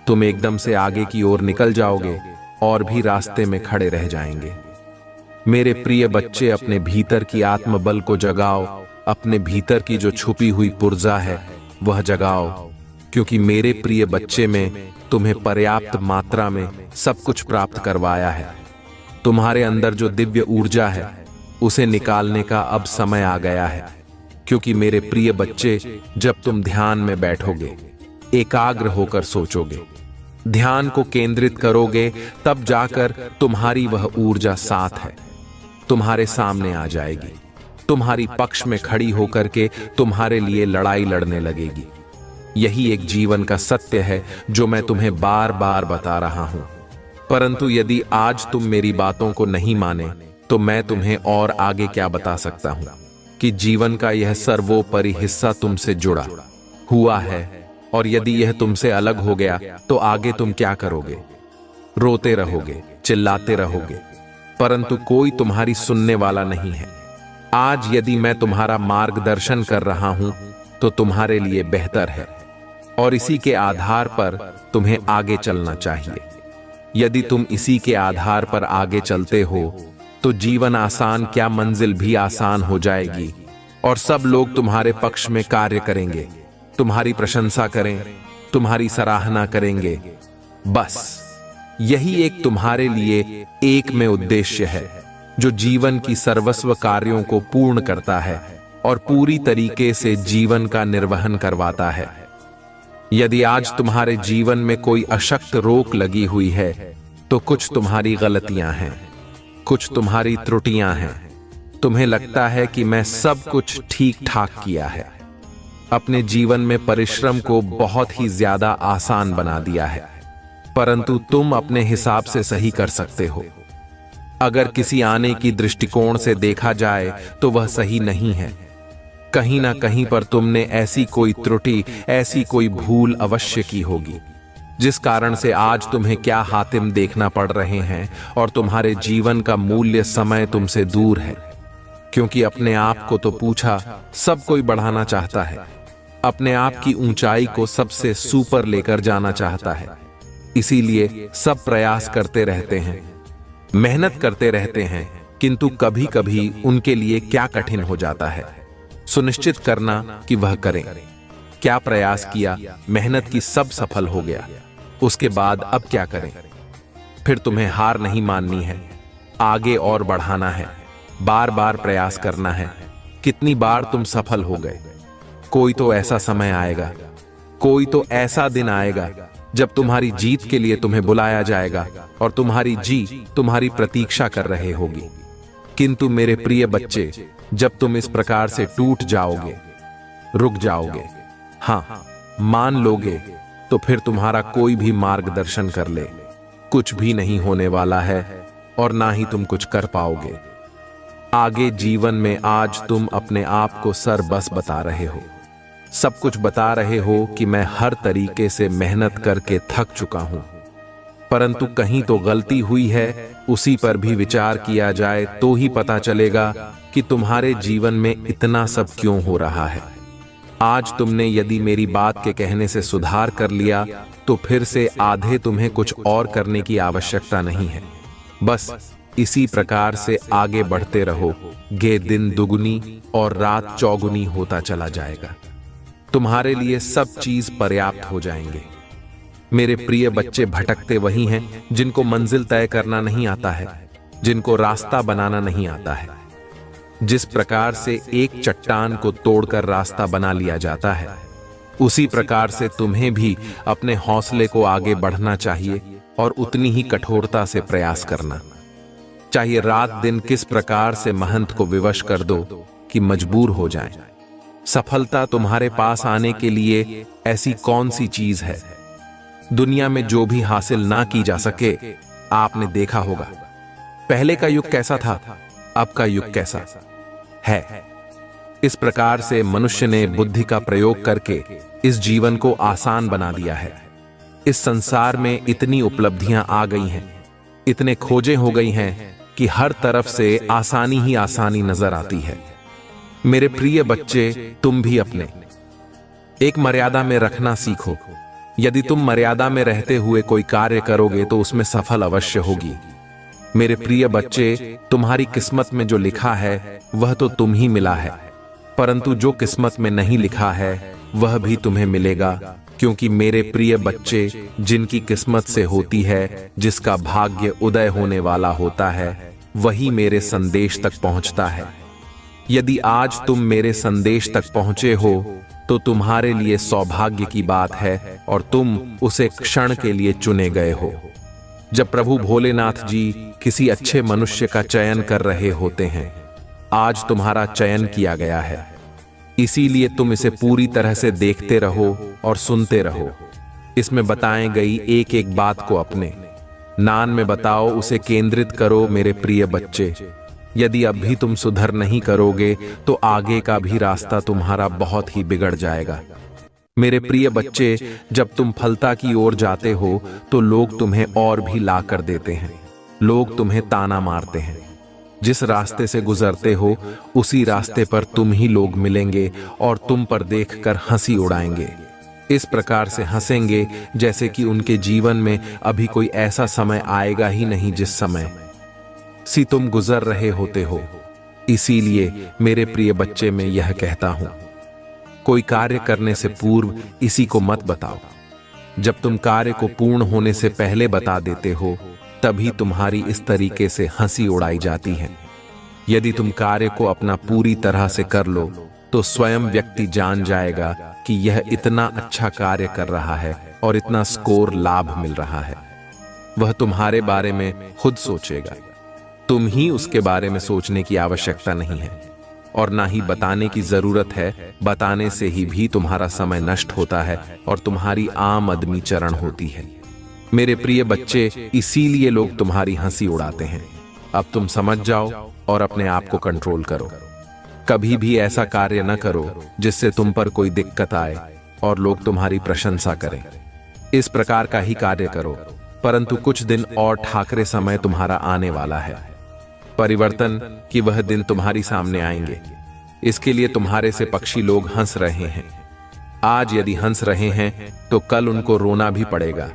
तुम एकदम से आगे की ओर निकल जाओगे और भी रास्ते में खड़े रह जाएंगे। मेरे प्रिय बच्चे, अपने भीतर की आत्मबल को जगाओ, अपने भीतर की जो छुपी हुई पुर्जा है वह जगाओ, क्योंकि मेरे प्रिय बच्चे में तुम्हें पर्याप्त मात्रा में सब कुछ प्राप्त करवाया है। तुम्हारे अंदर जो दिव्य ऊर्जा है उसे निकालने का अब समय आ गया है। क्योंकि मेरे प्रिय बच्चे, जब तुम ध्यान में बैठोगे, एकाग्र होकर सोचोगे, ध्यान को केंद्रित करोगे, तब जाकर तुम्हारी वह ऊर्जा साथ है तुम्हारे सामने आ जाएगी, तुम्हारी पक्ष में खड़ी होकर के तुम्हारे लिए लड़ाई लड़ने लगेगी। यही एक जीवन का सत्य है जो मैं तुम्हें बार बार बता रहा हूं। परंतु यदि आज तुम मेरी बातों को नहीं माने तो मैं तुम्हें और आगे क्या बता सकता हूं कि जीवन का यह सर्वोपरि हिस्सा तुमसे जुड़ा हुआ है, और यदि यह तुमसे अलग हो गया तो आगे तुम क्या करोगे? रोते रहोगे, चिल्लाते रहोगे, परंतु कोई तुम्हारी सुनने वाला नहीं है। आज यदि मैं तुम्हारा मार्गदर्शन कर रहा हूं तो तुम्हारे लिए बेहतर है और इसी के आधार पर तुम्हें आगे चलना चाहिए। यदि तुम इसी के आधार पर आगे चलते हो तो जीवन आसान क्या, मंजिल भी आसान हो जाएगी और सब लोग तुम्हारे पक्ष में कार्य करेंगे, तुम्हारी प्रशंसा करें, तुम्हारी सराहना करेंगे। बस यही एक तुम्हारे लिए एक में उद्देश्य है जो जीवन की सर्वस्व कार्यों को पूर्ण करता है और पूरी तरीके से जीवन का निर्वहन करवाता है। यदि आज तुम्हारे जीवन में कोई अशक्त रोक लगी हुई है तो कुछ तुम्हारी गलतियां हैं, कुछ तुम्हारी त्रुटियां हैं। तुम्हें लगता है कि मैं सब कुछ ठीक ठाक किया है, अपने जीवन में परिश्रम को बहुत ही ज्यादा आसान बना दिया है, परंतु तुम अपने हिसाब से सही कर सकते हो। अगर किसी आने की दृष्टिकोण से देखा जाए तो वह सही नहीं है। कहीं ना कहीं पर तुमने ऐसी कोई त्रुटि, ऐसी कोई भूल अवश्य की होगी जिस कारण से आज तुम्हें क्या हातिम देखना पड़ रहे हैं और तुम्हारे जीवन का मूल्य समय तुमसे दूर है। क्योंकि अपने आप को तो पूछा, सब कोई बढ़ाना चाहता है, अपने आप की ऊंचाई को सबसे सुपर लेकर जाना चाहता है, इसीलिए सब प्रयास करते रहते हैं, मेहनत करते रहते हैं, किंतु कभी कभी उनके लिए क्या कठिन हो जाता है सुनिश्चित करना कि वह करें। क्या प्रयास किया, मेहनत की, सब सफल हो गया, उसके बाद अब क्या करें? फिर तुम्हें हार नहीं माननी है, आगे और बढ़ाना है, बार बार प्रयास करना है। कितनी बार तुम सफल हो गए, कोई तो ऐसा समय आएगा, कोई तो ऐसा दिन आएगा जब तुम्हारी जीत के लिए तुम्हें बुलाया जाएगा और तुम्हारी जीत तुम्हारी प्रतीक्षा कर रहे होगी। किंतु मेरे प्रिय बच्चे, जब तुम इस प्रकार से टूट जाओगे, रुक जाओगे, हाँ मान लोगे, तो फिर तुम्हारा कोई भी मार्गदर्शन कर ले, कुछ भी नहीं होने वाला है और ना ही तुम कुछ कर पाओगे। आगे जीवन में आज तुम अपने आप को सर बस बता रहे हो, सब कुछ बता रहे हो कि मैं हर तरीके से मेहनत करके थक चुका हूं, परंतु कहीं तो गलती हुई है। उसी पर भी विचार किया जाए तो ही पता चलेगा कि तुम्हारे जीवन में इतना सब क्यों हो रहा है। आज तुमने यदि मेरी बात के कहने से सुधार कर लिया तो फिर से आधे तुम्हें कुछ और करने की आवश्यकता नहीं है। बस इसी प्रकार से आगे बढ़ते रहो, गे दिन दुगुनी और रात चौगुनी होता चला जाएगा। तुम्हारे लिए सब चीज पर्याप्त हो जाएंगे। मेरे प्रिय बच्चे, भटकते वही हैं जिनको मंजिल तय करना नहीं आता है, जिनको रास्ता बनाना नहीं आता है। जिस प्रकार से एक चट्टान को तोड़कर रास्ता बना लिया जाता है, उसी प्रकार से तुम्हें भी अपने हौसले को आगे बढ़ना चाहिए और उतनी ही कठोरता से प्रयास करना चाहिए। रात दिन किस प्रकार से महंत को विवश कर दो कि मजबूर हो जाएं। सफलता तुम्हारे पास आने के लिए ऐसी कौन सी चीज है दुनिया में जो भी हासिल ना की जा सके। आपने देखा होगा पहले का युग कैसा था, अब का युग कैसा है। इस प्रकार से मनुष्य ने बुद्धि का प्रयोग करके इस जीवन को आसान बना दिया है। इस संसार में इतनी उपलब्धियां आ गई हैं, इतने खोजें हो गई हैं कि हर तरफ से आसानी ही आसानी नजर आती है। मेरे प्रिय बच्चे, तुम भी अपने एक मर्यादा में रखना सीखो। यदि तुम मर्यादा में रहते हुए कोई कार्य करोगे तो उसमें सफल अवश्य होगी। मेरे प्रिय बच्चे, तुम्हारी किस्मत में जो लिखा है वह तो तुम ही मिला है, परंतु जो किस्मत में नहीं लिखा है वह भी तुम्हें मिलेगा। क्योंकि मेरे प्रिय बच्चे, जिनकी किस्मत से होती है, जिसका भाग्य उदय होने वाला होता है, वही मेरे संदेश तक पहुंचता है। यदि आज तुम मेरे संदेश तक पहुंचे हो तो तुम्हारे लिए सौभाग्य की बात है और तुम उसे क्षण के लिए चुने गए हो। जब प्रभु भोलेनाथ जी किसी अच्छे मनुष्य का चयन कर रहे होते हैं, आज तुम्हारा चयन किया गया है, इसीलिए तुम इसे पूरी तरह से देखते रहो और सुनते रहो। इसमें बताई गई एक एक बात को अपने नान में बताओ, उसे केंद्रित करो। मेरे प्रिय बच्चे, यदि अब भी तुम सुधर नहीं करोगे तो आगे का भी रास्ता तुम्हारा बहुत ही बिगड़ जाएगा। मेरे प्रिय बच्चे, जब तुम फलता की ओर जाते हो तो लोग तुम्हें और भी ला कर देते हैं, लोग तुम्हें ताना मारते हैं। जिस रास्ते से गुजरते हो उसी रास्ते पर तुम ही लोग मिलेंगे और तुम पर देखकर हंसी उड़ाएंगे। इस प्रकार से हंसेंगे जैसे कि उनके जीवन में अभी कोई ऐसा समय आएगा ही नहीं जिस समय से तुम गुजर रहे होते हो। इसीलिए मेरे प्रिय बच्चे, मैं यह कहता हूं, कोई कार्य करने से पूर्व इसी को मत बताओ। जब तुम कार्य को पूर्ण होने से पहले बता देते हो तभी तुम्हारी इस तरीके से हंसी उड़ाई जाती है। यदि तुम कार्य को अपना पूरी तरह से कर लो तो स्वयं व्यक्ति जान जाएगा कि यह इतना अच्छा कार्य कर रहा है और इतना स्कोर लाभ मिल रहा है। वह तुम्हारे बारे में खुद सोचेगा, तुम ही उसके बारे में सोचने की आवश्यकता नहीं है और ना ही बताने की जरूरत है। बताने से ही भी तुम्हारा समय नष्ट होता है और तुम्हारी आमदनी चरण होती है। मेरे प्रिय बच्चे, इसीलिए लोग तुम्हारी हंसी उड़ाते हैं। अब तुम समझ जाओ और अपने आप को कंट्रोल करो। कभी भी ऐसा कार्य न करो जिससे तुम पर कोई दिक्कत आए और लोग तुम्हारी प्रशंसा करें। इस प्रकार का ही कार्य करो, परंतु कुछ दिन और ठाकरे समय तुम्हारा आने वाला है। परिवर्तन की वह दिन तुम्हारी सामने आएंगे। इसके लिए तुम्हारे से पक्षी लोग हंस रहे हैं। आज यदि हंस रहे हैं तो कल उनको रोना भी पड़ेगा,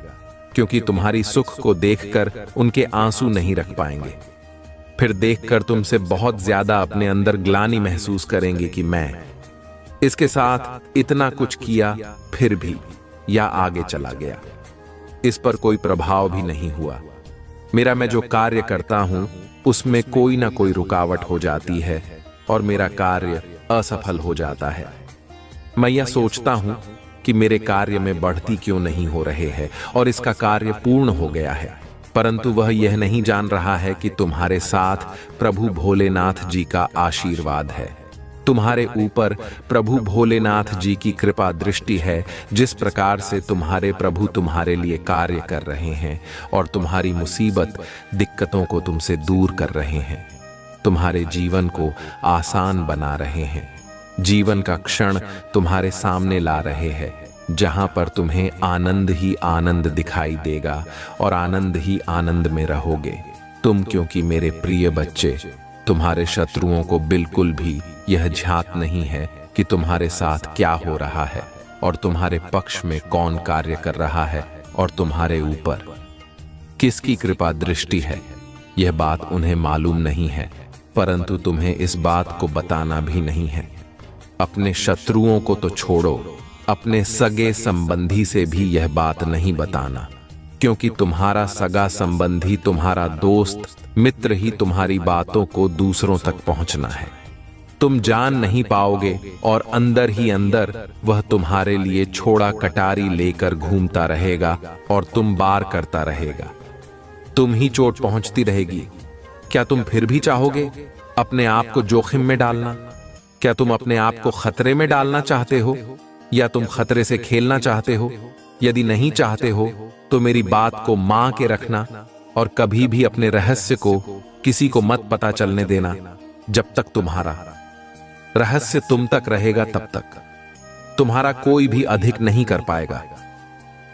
क्योंकि तुम्हारी सुख को देखकर उनके आंसू नहीं रख पाएंगे। फिर देखकर तुमसे बहुत ज्यादा अपने अंदर ग्लानि महसूस करेंगे कि मैं इसके साथ इतना कुछ किया फिर भी या आगे चला गया, इस पर कोई प्रभाव भी नहीं हुआ। मेरा मैं जो कार्य करता हूं उसमें कोई ना कोई रुकावट हो जाती है और मेरा कार्य असफल हो जाता है। मैं यह सोचता हूं कि मेरे कार्य में बढ़ती क्यों नहीं हो रहे हैं और इसका कार्य पूर्ण हो गया है, परंतु वह यह नहीं जान रहा है कि तुम्हारे साथ प्रभु भोलेनाथ जी का आशीर्वाद है। तुम्हारे ऊपर प्रभु भोलेनाथ जी की कृपा दृष्टि है। जिस प्रकार से तुम्हारे प्रभु तुम्हारे लिए कार्य कर रहे हैं और तुम्हारी मुसीबत दिक्कतों को तुमसे दूर कर रहे हैं, तुम्हारे जीवन को आसान बना रहे हैं। जीवन का क्षण तुम्हारे सामने ला रहे हैं, जहां पर तुम्हें आनंद ही आनंद दिखाई देगा और आनंद ही आनंद में रहोगे तुम, क्योंकि मेरे प्रिय बच्चे, तुम्हारे शत्रुओं को बिल्कुल भी यह झांक नहीं है कि तुम्हारे साथ क्या हो रहा है और तुम्हारे पक्ष में कौन कार्य कर रहा है और तुम्हारे ऊपर किसकी कृपा दृष्टि है। यह बात उन्हें मालूम नहीं है, परंतु तुम्हें इस बात को बताना भी नहीं है। अपने शत्रुओं को तो छोड़ो, अपने सगे संबंधी से भी यह बात नहीं बताना, क्योंकि तुम्हारा सगा संबंधी, तुम्हारा दोस्त मित्र ही तुम्हारी बातों को दूसरों तक पहुंचना है। तुम जान नहीं पाओगे और अंदर ही अंदर वह तुम्हारे लिए छोड़ा कटारी लेकर घूमता रहेगा और तुम बार करता रहेगा। तुम ही चोट पहुंचती रहेगी। क्या तुम फिर भी चाहोगे अपने आप को जोखिम में डालना? क्या तुम अपने आप को खतरे में डालना चाहते हो, या तुम खतरे से खेलना चाहते हो? यदि नहीं चाहते हो तो मेरी बात को मान के रखना और कभी भी अपने रहस्य को किसी को मत पता चलने देना। जब तक तुम्हारा रहस्य तुम तक रहेगा तब तक तुम्हारा कोई भी अधिक नहीं कर पाएगा।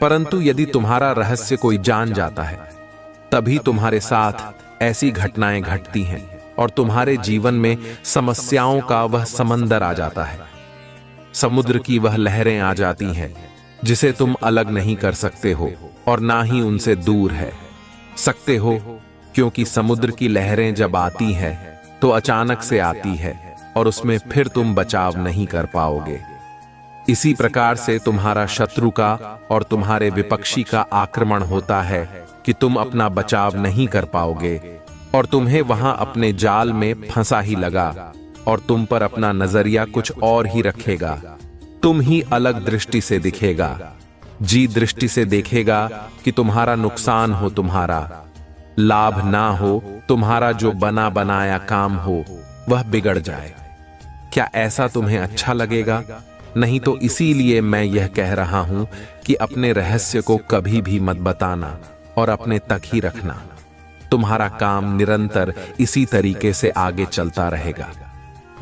परंतु यदि तुम्हारा रहस्य कोई जान जाता है, तभी तुम्हारे साथ ऐसी घटनाएं घटती हैं और तुम्हारे जीवन में समस्याओं का वह समंदर आ जाता है। समुद्र की वह लहरें आ जाती हैं जिसे तुम अलग नहीं कर सकते हो और ना ही उनसे दूर है सकते हो, क्योंकि समुद्र की लहरें जब आती है तो अचानक से आती है और उसमें फिर तुम बचाव नहीं कर पाओगे। इसी प्रकार से तुम्हारा शत्रु का और तुम्हारे विपक्षी का आक्रमण होता है कि तुम अपना बचाव नहीं कर पाओगे और तुम्हें वहां अपने जाल में फंसा ही लगा और तुम पर अपना नजरिया कुछ और ही रखेगा। तुम ही अलग दृष्टि से दिखेगा, जी दृष्टि से देखेगा कि तुम्हारा नुकसान हो, तुम्हारा लाभ ना हो, तुम्हारा जो बना बनाया काम हो वह बिगड़ जाए। क्या ऐसा तुम्हें अच्छा लगेगा? नहीं तो इसीलिए मैं यह कह रहा हूं कि अपने रहस्य को कभी भी मत बताना और अपने तक ही रखना। तुम्हारा काम निरंतर इसी तरीके से आगे चलता रहेगा।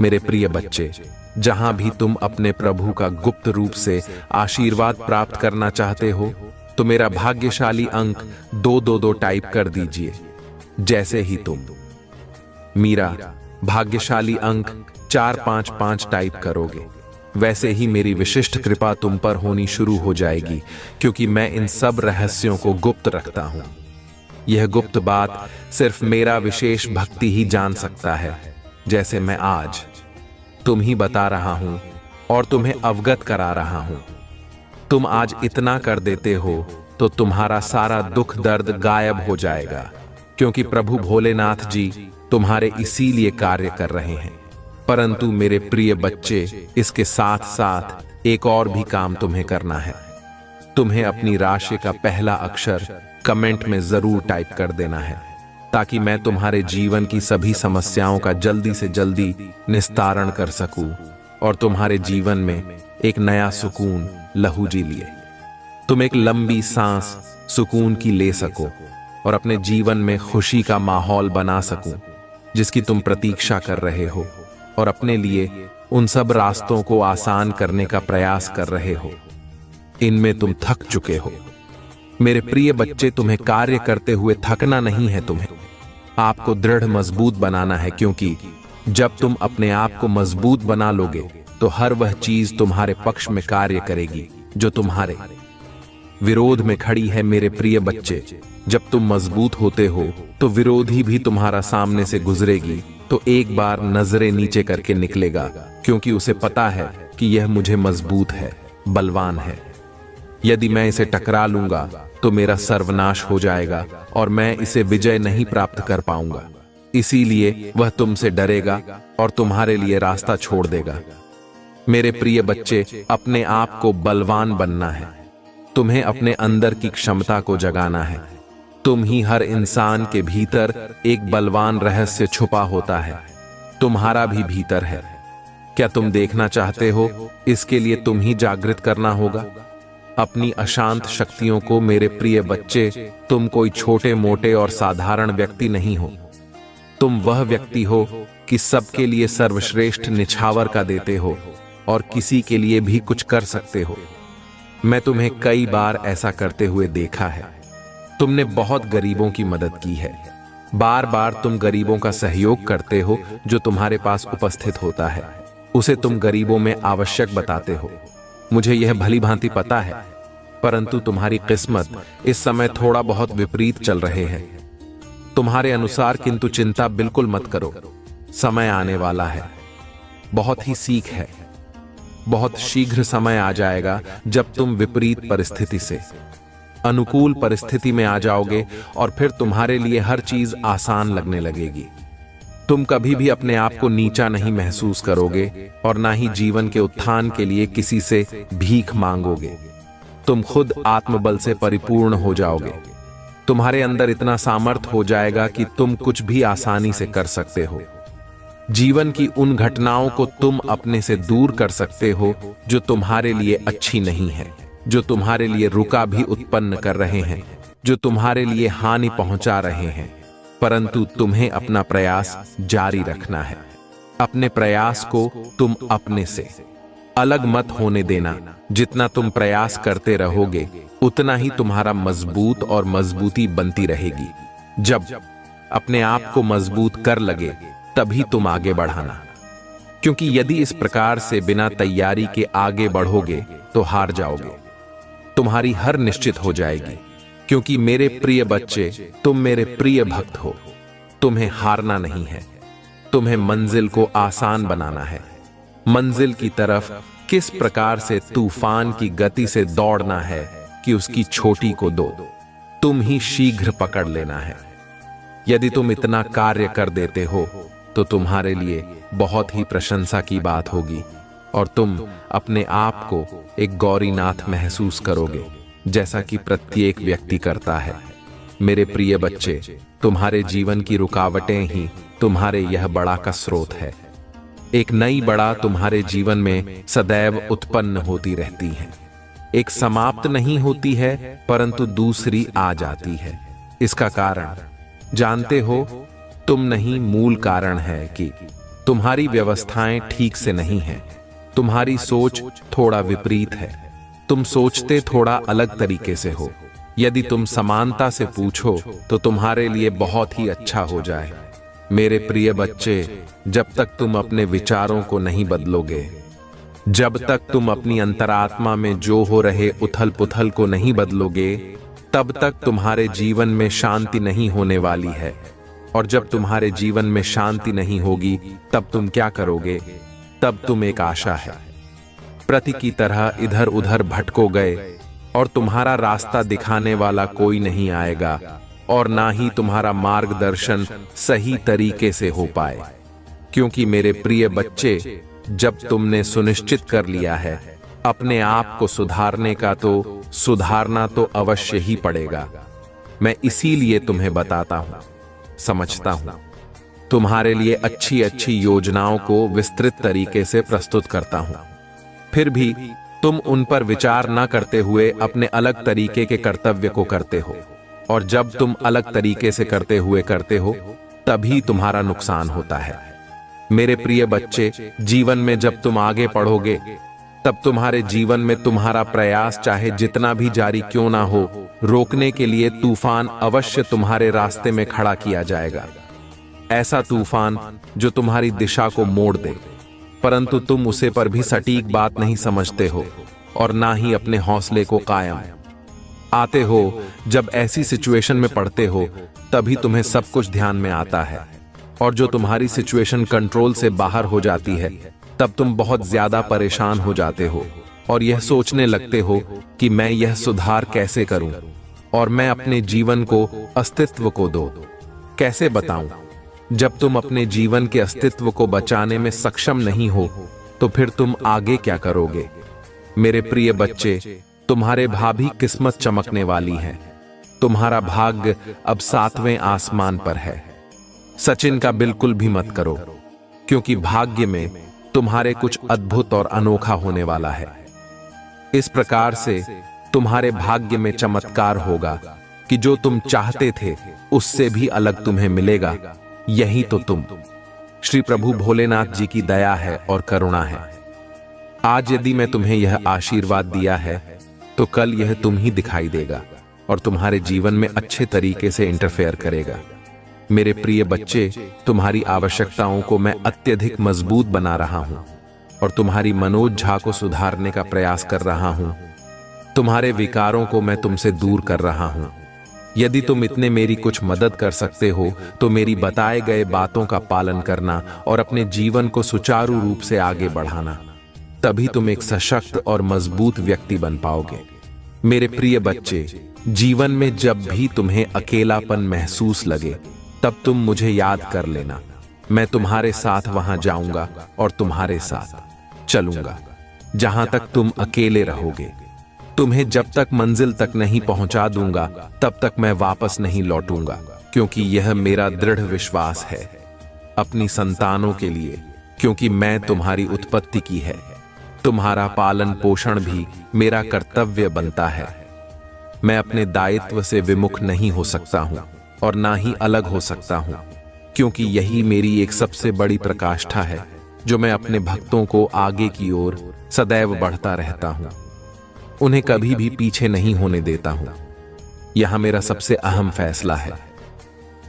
मेरे प्रिय बच्चे, जहां भी तुम अपने प्रभु का गुप्त रूप से आशीर्वाद प्राप्त करना चाहते हो तो मेरा भाग्यशाली अंक 222 टाइप कर दीजिए। जैसे ही तुम मेरा भाग्यशाली अंक 455 टाइप करोगे, वैसे ही मेरी विशिष्ट कृपा तुम पर होनी शुरू हो जाएगी, क्योंकि मैं इन सब रहस्यों को गुप्त रखता हूं। यह गुप्त बात सिर्फ मेरा विशेष भक्ति ही जान सकता है, जैसे मैं आज तुम ही बता रहा हूं और तुम्हें अवगत करा रहा हूं। तुम आज इतना कर देते हो तो तुम्हारा सारा दुख दर्द गायब हो जाएगा, क्योंकि प्रभु भोलेनाथ जी तुम्हारे इसीलिए कार्य कर रहे हैं। परंतु मेरे प्रिय बच्चे, इसके साथ साथ एक और भी काम तुम्हें करना है। तुम्हें अपनी राशि का पहला अक्षर कमेंट में जरूर टाइप कर देना है, ताकि मैं तुम्हारे जीवन की सभी समस्याओं का जल्दी से जल्दी निस्तारण कर सकूं और तुम्हारे जीवन में एक नया सुकून लहू जी लिए। तुम एक लंबी सांस सुकून की ले सको और अपने जीवन में खुशी का माहौल बना सकूं जिसकी तुम प्रतीक्षा कर रहे हो, और अपने लिए उन सब रास्तों को आसान करने का प्रयास कर रहे हो। इनमें तुम थक चुके हो। मेरे प्रिय बच्चे, तुम्हें कार्य करते हुए थकना नहीं है, तुम्हें आपको दृढ़ मजबूत बनाना है, क्योंकि जब तुम अपने आप को मजबूत बना लोगे तो हर वह चीज तुम्हारे पक्ष में कार्य करेगी जो तुम्हारे विरोध में खड़ी है। मेरे प्रिय बच्चे, जब तुम मजबूत होते हो तो विरोधी भी तुम्हारा सामने से गुजरेगी तो एक बार नजरें नीचे करके निकलेगा, क्योंकि उसे पता है कि यह मुझे मजबूत है, बलवान है। यदि मैं इसे टकरा लूंगा तो मेरा सर्वनाश हो जाएगा और मैं इसे विजय नहीं प्राप्त कर पाऊंगा। इसीलिए वह तुमसे डरेगा और तुम्हारे लिए रास्ता छोड़ देगा। मेरे प्रिय बच्चे, अपने आप को बलवान बनना है। तुम्हें अपने अंदर की क्षमता को जगाना है। तुम ही हर इंसान के भीतर एक बलवान रहस्य छुपा होता है, तुम्हारा भी भीतर है। क्या तुम देखना चाहते हो? इसके लिए तुम ही जागृत करना होगा अपनी अशांत शक्तियों को। मेरे प्रिय बच्चे, तुम कोई छोटे मोटे और साधारण व्यक्ति नहीं हो। तुम वह व्यक्ति हो कि सबके लिए सर्वश्रेष्ठ निछावर का देते हो और किसी के लिए भी कुछ कर सकते हो। मैं तुम्हें कई बार ऐसा करते हुए देखा है। तुमने बहुत गरीबों की मदद की है। बार बार तुम गरीबों का सहयोग करते हो। जो तुम्हारे पास उपस्थित होता है उसे तुम गरीबों में आवश्यक बताते हो। मुझे यह भली भांति पता है, परंतु तुम्हारी किस्मत इस समय थोड़ा बहुत विपरीत चल रहे हैं तुम्हारे अनुसार। किंतु चिंता बिल्कुल मत करो, समय आने वाला है। बहुत ही सीख है, बहुत शीघ्र समय आ जाएगा जब तुम विपरीत परिस्थिति से अनुकूल परिस्थिति में आ जाओगे और फिर तुम्हारे लिए हर चीज आसान लगने लगेगी। तुम कभी भी अपने आप को नीचा नहीं महसूस करोगे और ना ही जीवन के उत्थान के लिए किसी से भीख मांगोगे। तुम खुद आत्मबल से परिपूर्ण हो जाओगे। तुम्हारे अंदर इतना सामर्थ्य हो जाएगा कि तुम कुछ भी आसानी से कर सकते हो। जीवन की उन घटनाओं को तुम अपने से दूर कर सकते हो जो तुम्हारे लिए अच्छी नहीं है, जो तुम्हारे लिए रुका भी उत्पन्न कर रहे हैं, जो तुम्हारे लिए हानि पहुंचा रहे हैं। परंतु तुम्हें अपना प्रयास जारी रखना है। अपने प्रयास को तुम अपने से अलग मत होने देना। जितना तुम प्रयास करते रहोगे उतना ही तुम्हारा मजबूत और मजबूती बनती रहेगी। जब अपने आप को मजबूत कर लगे तभी तुम आगे बढ़ाना, क्योंकि यदि इस प्रकार से बिना तैयारी के आगे बढ़ोगे तो हार जाओगे। तुम्हारी हार निश्चित हो जाएगी, क्योंकि मेरे प्रिय बच्चे, तुम मेरे प्रिय भक्त हो। तुम्हें हारना नहीं है, तुम्हें मंजिल को आसान बनाना है। मंजिल की तरफ किस प्रकार से तूफान की गति से दौड़ना है कि उसकी छोटी को दो तुम ही शीघ्र पकड़ लेना है। यदि तुम इतना कार्य कर देते हो तो तुम्हारे लिए बहुत ही प्रशंसा की बात होगी और तुम अपने आप को एक गौरीनाथ महसूस करोगे, जैसा कि प्रत्येक व्यक्ति करता है। मेरे प्रिय बच्चे, तुम्हारे जीवन की रुकावटें ही तुम्हारे यह बड़ा का स्रोत है। एक नई बड़ा तुम्हारे जीवन में सदैव उत्पन्न होती रहती है। एक समाप्त नहीं होती है, परंतु दूसरी आ जाती है। इसका कारण जानते हो? तुम नहीं, मूल कारण है कि तुम्हारी व्यवस्थाएं ठीक से नहीं हैं। तुम्हारी सोच थोड़ा विपरीत है। तुम सोचते थोड़ा अलग तरीके से हो। यदि तुम समानता से पूछो तो तुम्हारे लिए बहुत ही अच्छा हो जाए। मेरे प्रिय बच्चे, जब तक तुम अपने विचारों को नहीं बदलोगे, जब तक तुम अपनी अंतरात्मा में जो हो रहे उथल पुथल को नहीं बदलोगे, तब तक तुम्हारे जीवन में शांति नहीं होने वाली है। और जब तुम्हारे जीवन में शांति नहीं होगी तब तुम क्या करोगे? तब तुम एक आशा है प्रति की तरह इधर उधर भटको गए और तुम्हारा रास्ता दिखाने वाला कोई नहीं आएगा और ना ही तुम्हारा मार्गदर्शन सही तरीके से हो पाए। क्योंकि मेरे प्रिय बच्चे, जब तुमने सुनिश्चित कर लिया है अपने आप को सुधारने का, तो सुधारना तो अवश्य ही पड़ेगा। मैं इसीलिए तुम्हें बताता हूं, समझता हूं, तुम्हारे लिए अच्छी अच्छी योजनाओं को विस्तृत तरीके से प्रस्तुत करता हूं। फिर भी तुम उन पर विचार न करते हुए अपने अलग तरीके के कर्तव्य को करते हो, और जब तुम अलग तरीके से करते हुए करते हो तभी तुम्हारा नुकसान होता है। मेरे प्रिय बच्चे, जीवन में जब तुम आगे बढ़ोगे तब तुम्हारे जीवन में तुम्हारा प्रयास चाहे जितना भी जारी क्यों ना हो, रोकने के लिए तूफान अवश्य तुम्हारे रास्ते में खड़ा किया जाएगा। ऐसा तूफान जो तुम्हारी दिशा को मोड़ दे, परंतु तुम उसे पर भी सटीक बात नहीं समझते हो और ना ही अपने हौसले को कायम आते हो। जब ऐसी सिचुएशन में पड़ते हो तभी तुम्हें सब कुछ ध्यान में आता है, और जो तुम्हारी सिचुएशन कंट्रोल से बाहर हो जाती है तब तुम बहुत ज्यादा परेशान हो जाते हो और यह सोचने लगते हो कि मैं यह सुधार कैसे करूं और मैं अपने जीवन को अस्तित्व को दो कैसे बताऊं। जब तुम अपने जीवन के अस्तित्व को बचाने में सक्षम नहीं हो तो फिर तुम आगे क्या करोगे? मेरे प्रिय बच्चे, तुम्हारे भावी किस्मत चमकने वाली है। तुम्हारा भाग्य अब 7वें आसमान पर है। सचिन का बिल्कुल भी मत करो, क्योंकि भाग्य में तुम्हारे कुछ अद्भुत और अनोखा होने वाला है। इस प्रकार से तुम्हारे भाग्य में चमत्कार होगा कि जो तुम चाहते थे उससे भी अलग तुम्हें मिलेगा। यही तो तुम श्री प्रभु भोलेनाथ जी की दया है और करुणा है। आज यदि मैं तुम्हें यह आशीर्वाद दिया है तो कल यह तुम ही दिखाई देगा और तुम्हारे जीवन में अच्छे तरीके से इंटरफेयर करेगा। मेरे प्रिय बच्चे, तुम्हारी आवश्यकताओं को मैं अत्यधिक मजबूत बना रहा हूं और तुम्हारी मनोज्झा को सुधारने का प्रयास कर रहा हूं। तुम्हारे विकारों को मैं तुमसे दूर कर रहा हूं। यदि तुम इतने मेरी कुछ मदद कर सकते हो तो मेरी बताए गए बातों का पालन करना और अपने जीवन को सुचारू रूप से आगे बढ़ाना, तभी तुम एक सशक्त और मजबूत व्यक्ति बन पाओगे। मेरे प्रिय बच्चे, जीवन में जब भी तुम्हें अकेलापन महसूस लगे तब तुम मुझे याद कर लेना। मैं तुम्हारे साथ वहां जाऊंगा और तुम्हारे साथ चलूंगा जहां तक तुम अकेले रहोगे। तुम्हें जब तक मंजिल तक नहीं पहुंचा दूंगा तब तक मैं वापस नहीं लौटूंगा, क्योंकि यह मेरा दृढ़ विश्वास है अपनी संतानों के लिए, क्योंकि मैं तुम्हारी उत्पत्ति की है। तुम्हारा पालन पोषण भी मेरा कर्तव्य बनता है। मैं अपने दायित्व से विमुख नहीं हो सकता हूं और ना ही अलग हो सकता हूं, क्योंकि यही मेरी एक सबसे बड़ी प्रकाष्ठा है जो मैं अपने भक्तों को आगे की ओर सदैव बढ़ता रहता हूं, उन्हें कभी भी पीछे नहीं होने देता हूं। यह मेरा सबसे अहम फैसला है।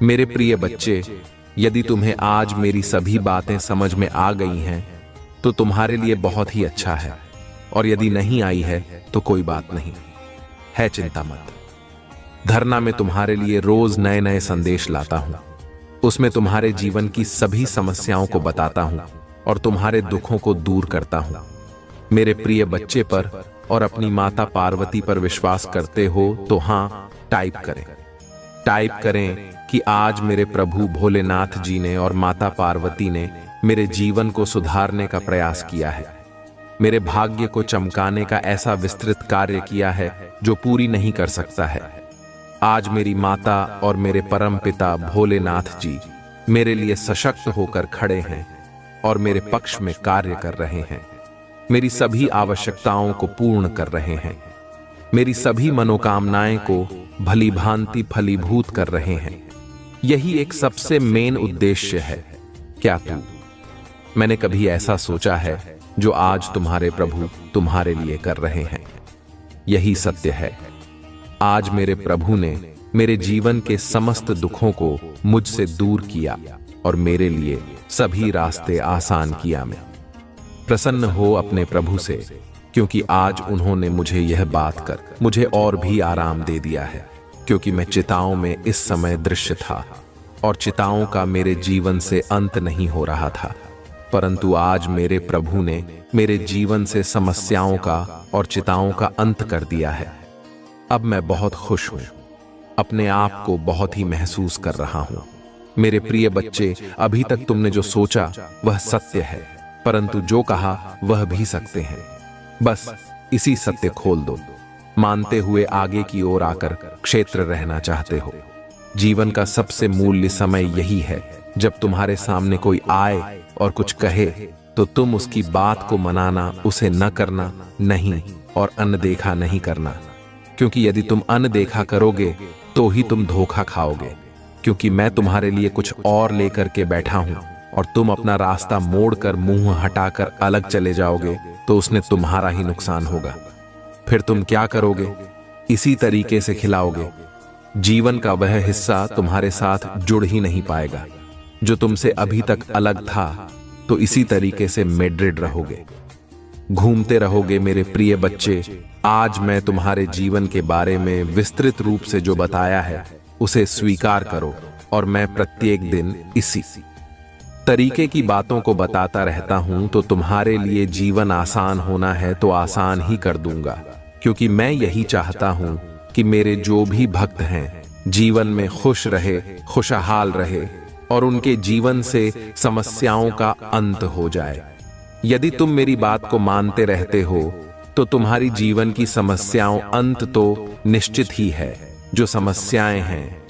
मेरे प्रिय बच्चे, यदि तुम्हें आज मेरी सभी बातें समझ में आ गई हैं तो तुम्हारे लिए बहुत ही अच्छा है, और यदि नहीं आई है तो कोई बात नहीं है, चिंता मत। धरना में तुम्हारे लिए रोज नए नए संदेश लाता हूं। उसमें तुम्हारे जीवन की सभी समस्याओं को बताता हूं और तुम्हारे दुखों को दूर करता हूं। मेरे प्रिय बच्चे पर और अपनी माता पार्वती पर विश्वास करते हो तो हां टाइप करें। टाइप करें कि आज मेरे प्रभु भोलेनाथ जी ने और माता पार्वती ने मेरे जीवन को सुधारने का प्रयास किया है, मेरे भाग्य को चमकाने का ऐसा विस्तृत कार्य किया है जो पूरी नहीं कर सकता है। आज मेरी माता और मेरे परम पिता भोलेनाथ जी मेरे लिए सशक्त होकर खड़े हैं और मेरे पक्ष में कार्य कर रहे हैं। मेरी सभी आवश्यकताओं को पूर्ण कर रहे हैं। मेरी सभी मनोकामनाएं को भली भांति फलीभूत कर रहे हैं। यही एक सबसे मेन उद्देश्य है। क्या मैंने कभी ऐसा सोचा है जो आज तुम्हारे प्रभु तुम्हारे लिए कर रहे हैं? यही सत्य है। आज मेरे प्रभु ने मेरे जीवन के समस्त दुखों को मुझसे दूर किया और मेरे लिए सभी रास्ते आसान किया। मैं प्रसन्न हो अपने प्रभु से, क्योंकि आज उन्होंने मुझे यह बात कर मुझे और भी आराम दे दिया है, क्योंकि मैं चिताओं में इस समय दृश्य था और चिताओं का मेरे जीवन से अंत नहीं हो रहा था, परंतु आज मेरे प्रभु ने मेरे जीवन से समस्याओं का और चिताओं का अंत कर दिया है। अब मैं बहुत खुश हूं, अपने आप को बहुत ही महसूस कर रहा हूं। मेरे प्रिय बच्चे, अभी तक तुमने जो सोचा वह सत्य है, परंतु जो कहा वह भी सत्य है। बस इसी सत्य खोल दो, मानते हुए आगे की ओर आकर क्षेत्र रहना चाहते हो। जीवन का सबसे मूल्य समय यही है जब तुम्हारे सामने कोई आए और कुछ कहे तो तुम उसकी बात को मनाना, उसे न करना नहीं और अनदेखा नहीं करना, क्योंकि यदि तुम अनदेखा करोगे तो ही तुम धोखा खाओगे, क्योंकि मैं तुम्हारे लिए कुछ और लेकर के बैठा हूं और तुम अपना रास्ता मोड़कर मुंह हटाकर अलग चले जाओगे तो उसने तुम्हारा ही नुकसान होगा। फिर तुम क्या करोगे? इसी तरीके से खिलाओगे। जीवन का वह हिस्सा तुम्हारे साथ जुड़ ही नहीं पाएगा जो तुमसे अभी तक अलग था, तो इसी तरीके से मेड्रिड रहोगे, घूमते रहोगे। मेरे प्रिय बच्चे, आज मैं तुम्हारे जीवन के बारे में विस्तृत रूप से जो बताया है उसे स्वीकार करो, और मैं प्रत्येक दिन इसी तरीके की बातों को बताता रहता हूं। तो तुम्हारे लिए जीवन आसान होना है तो आसान ही कर दूंगा, क्योंकि मैं यही चाहता हूं कि मेरे जो भी भक्त हैं जीवन में खुश रहे, खुशहाल रहे और उनके जीवन से समस्याओं का अंत हो जाए। यदि तुम मेरी बात को मानते रहते हो तो तुम्हारी जीवन की समस्याओं अंत तो निश्चित ही है। जो समस्याएं हैं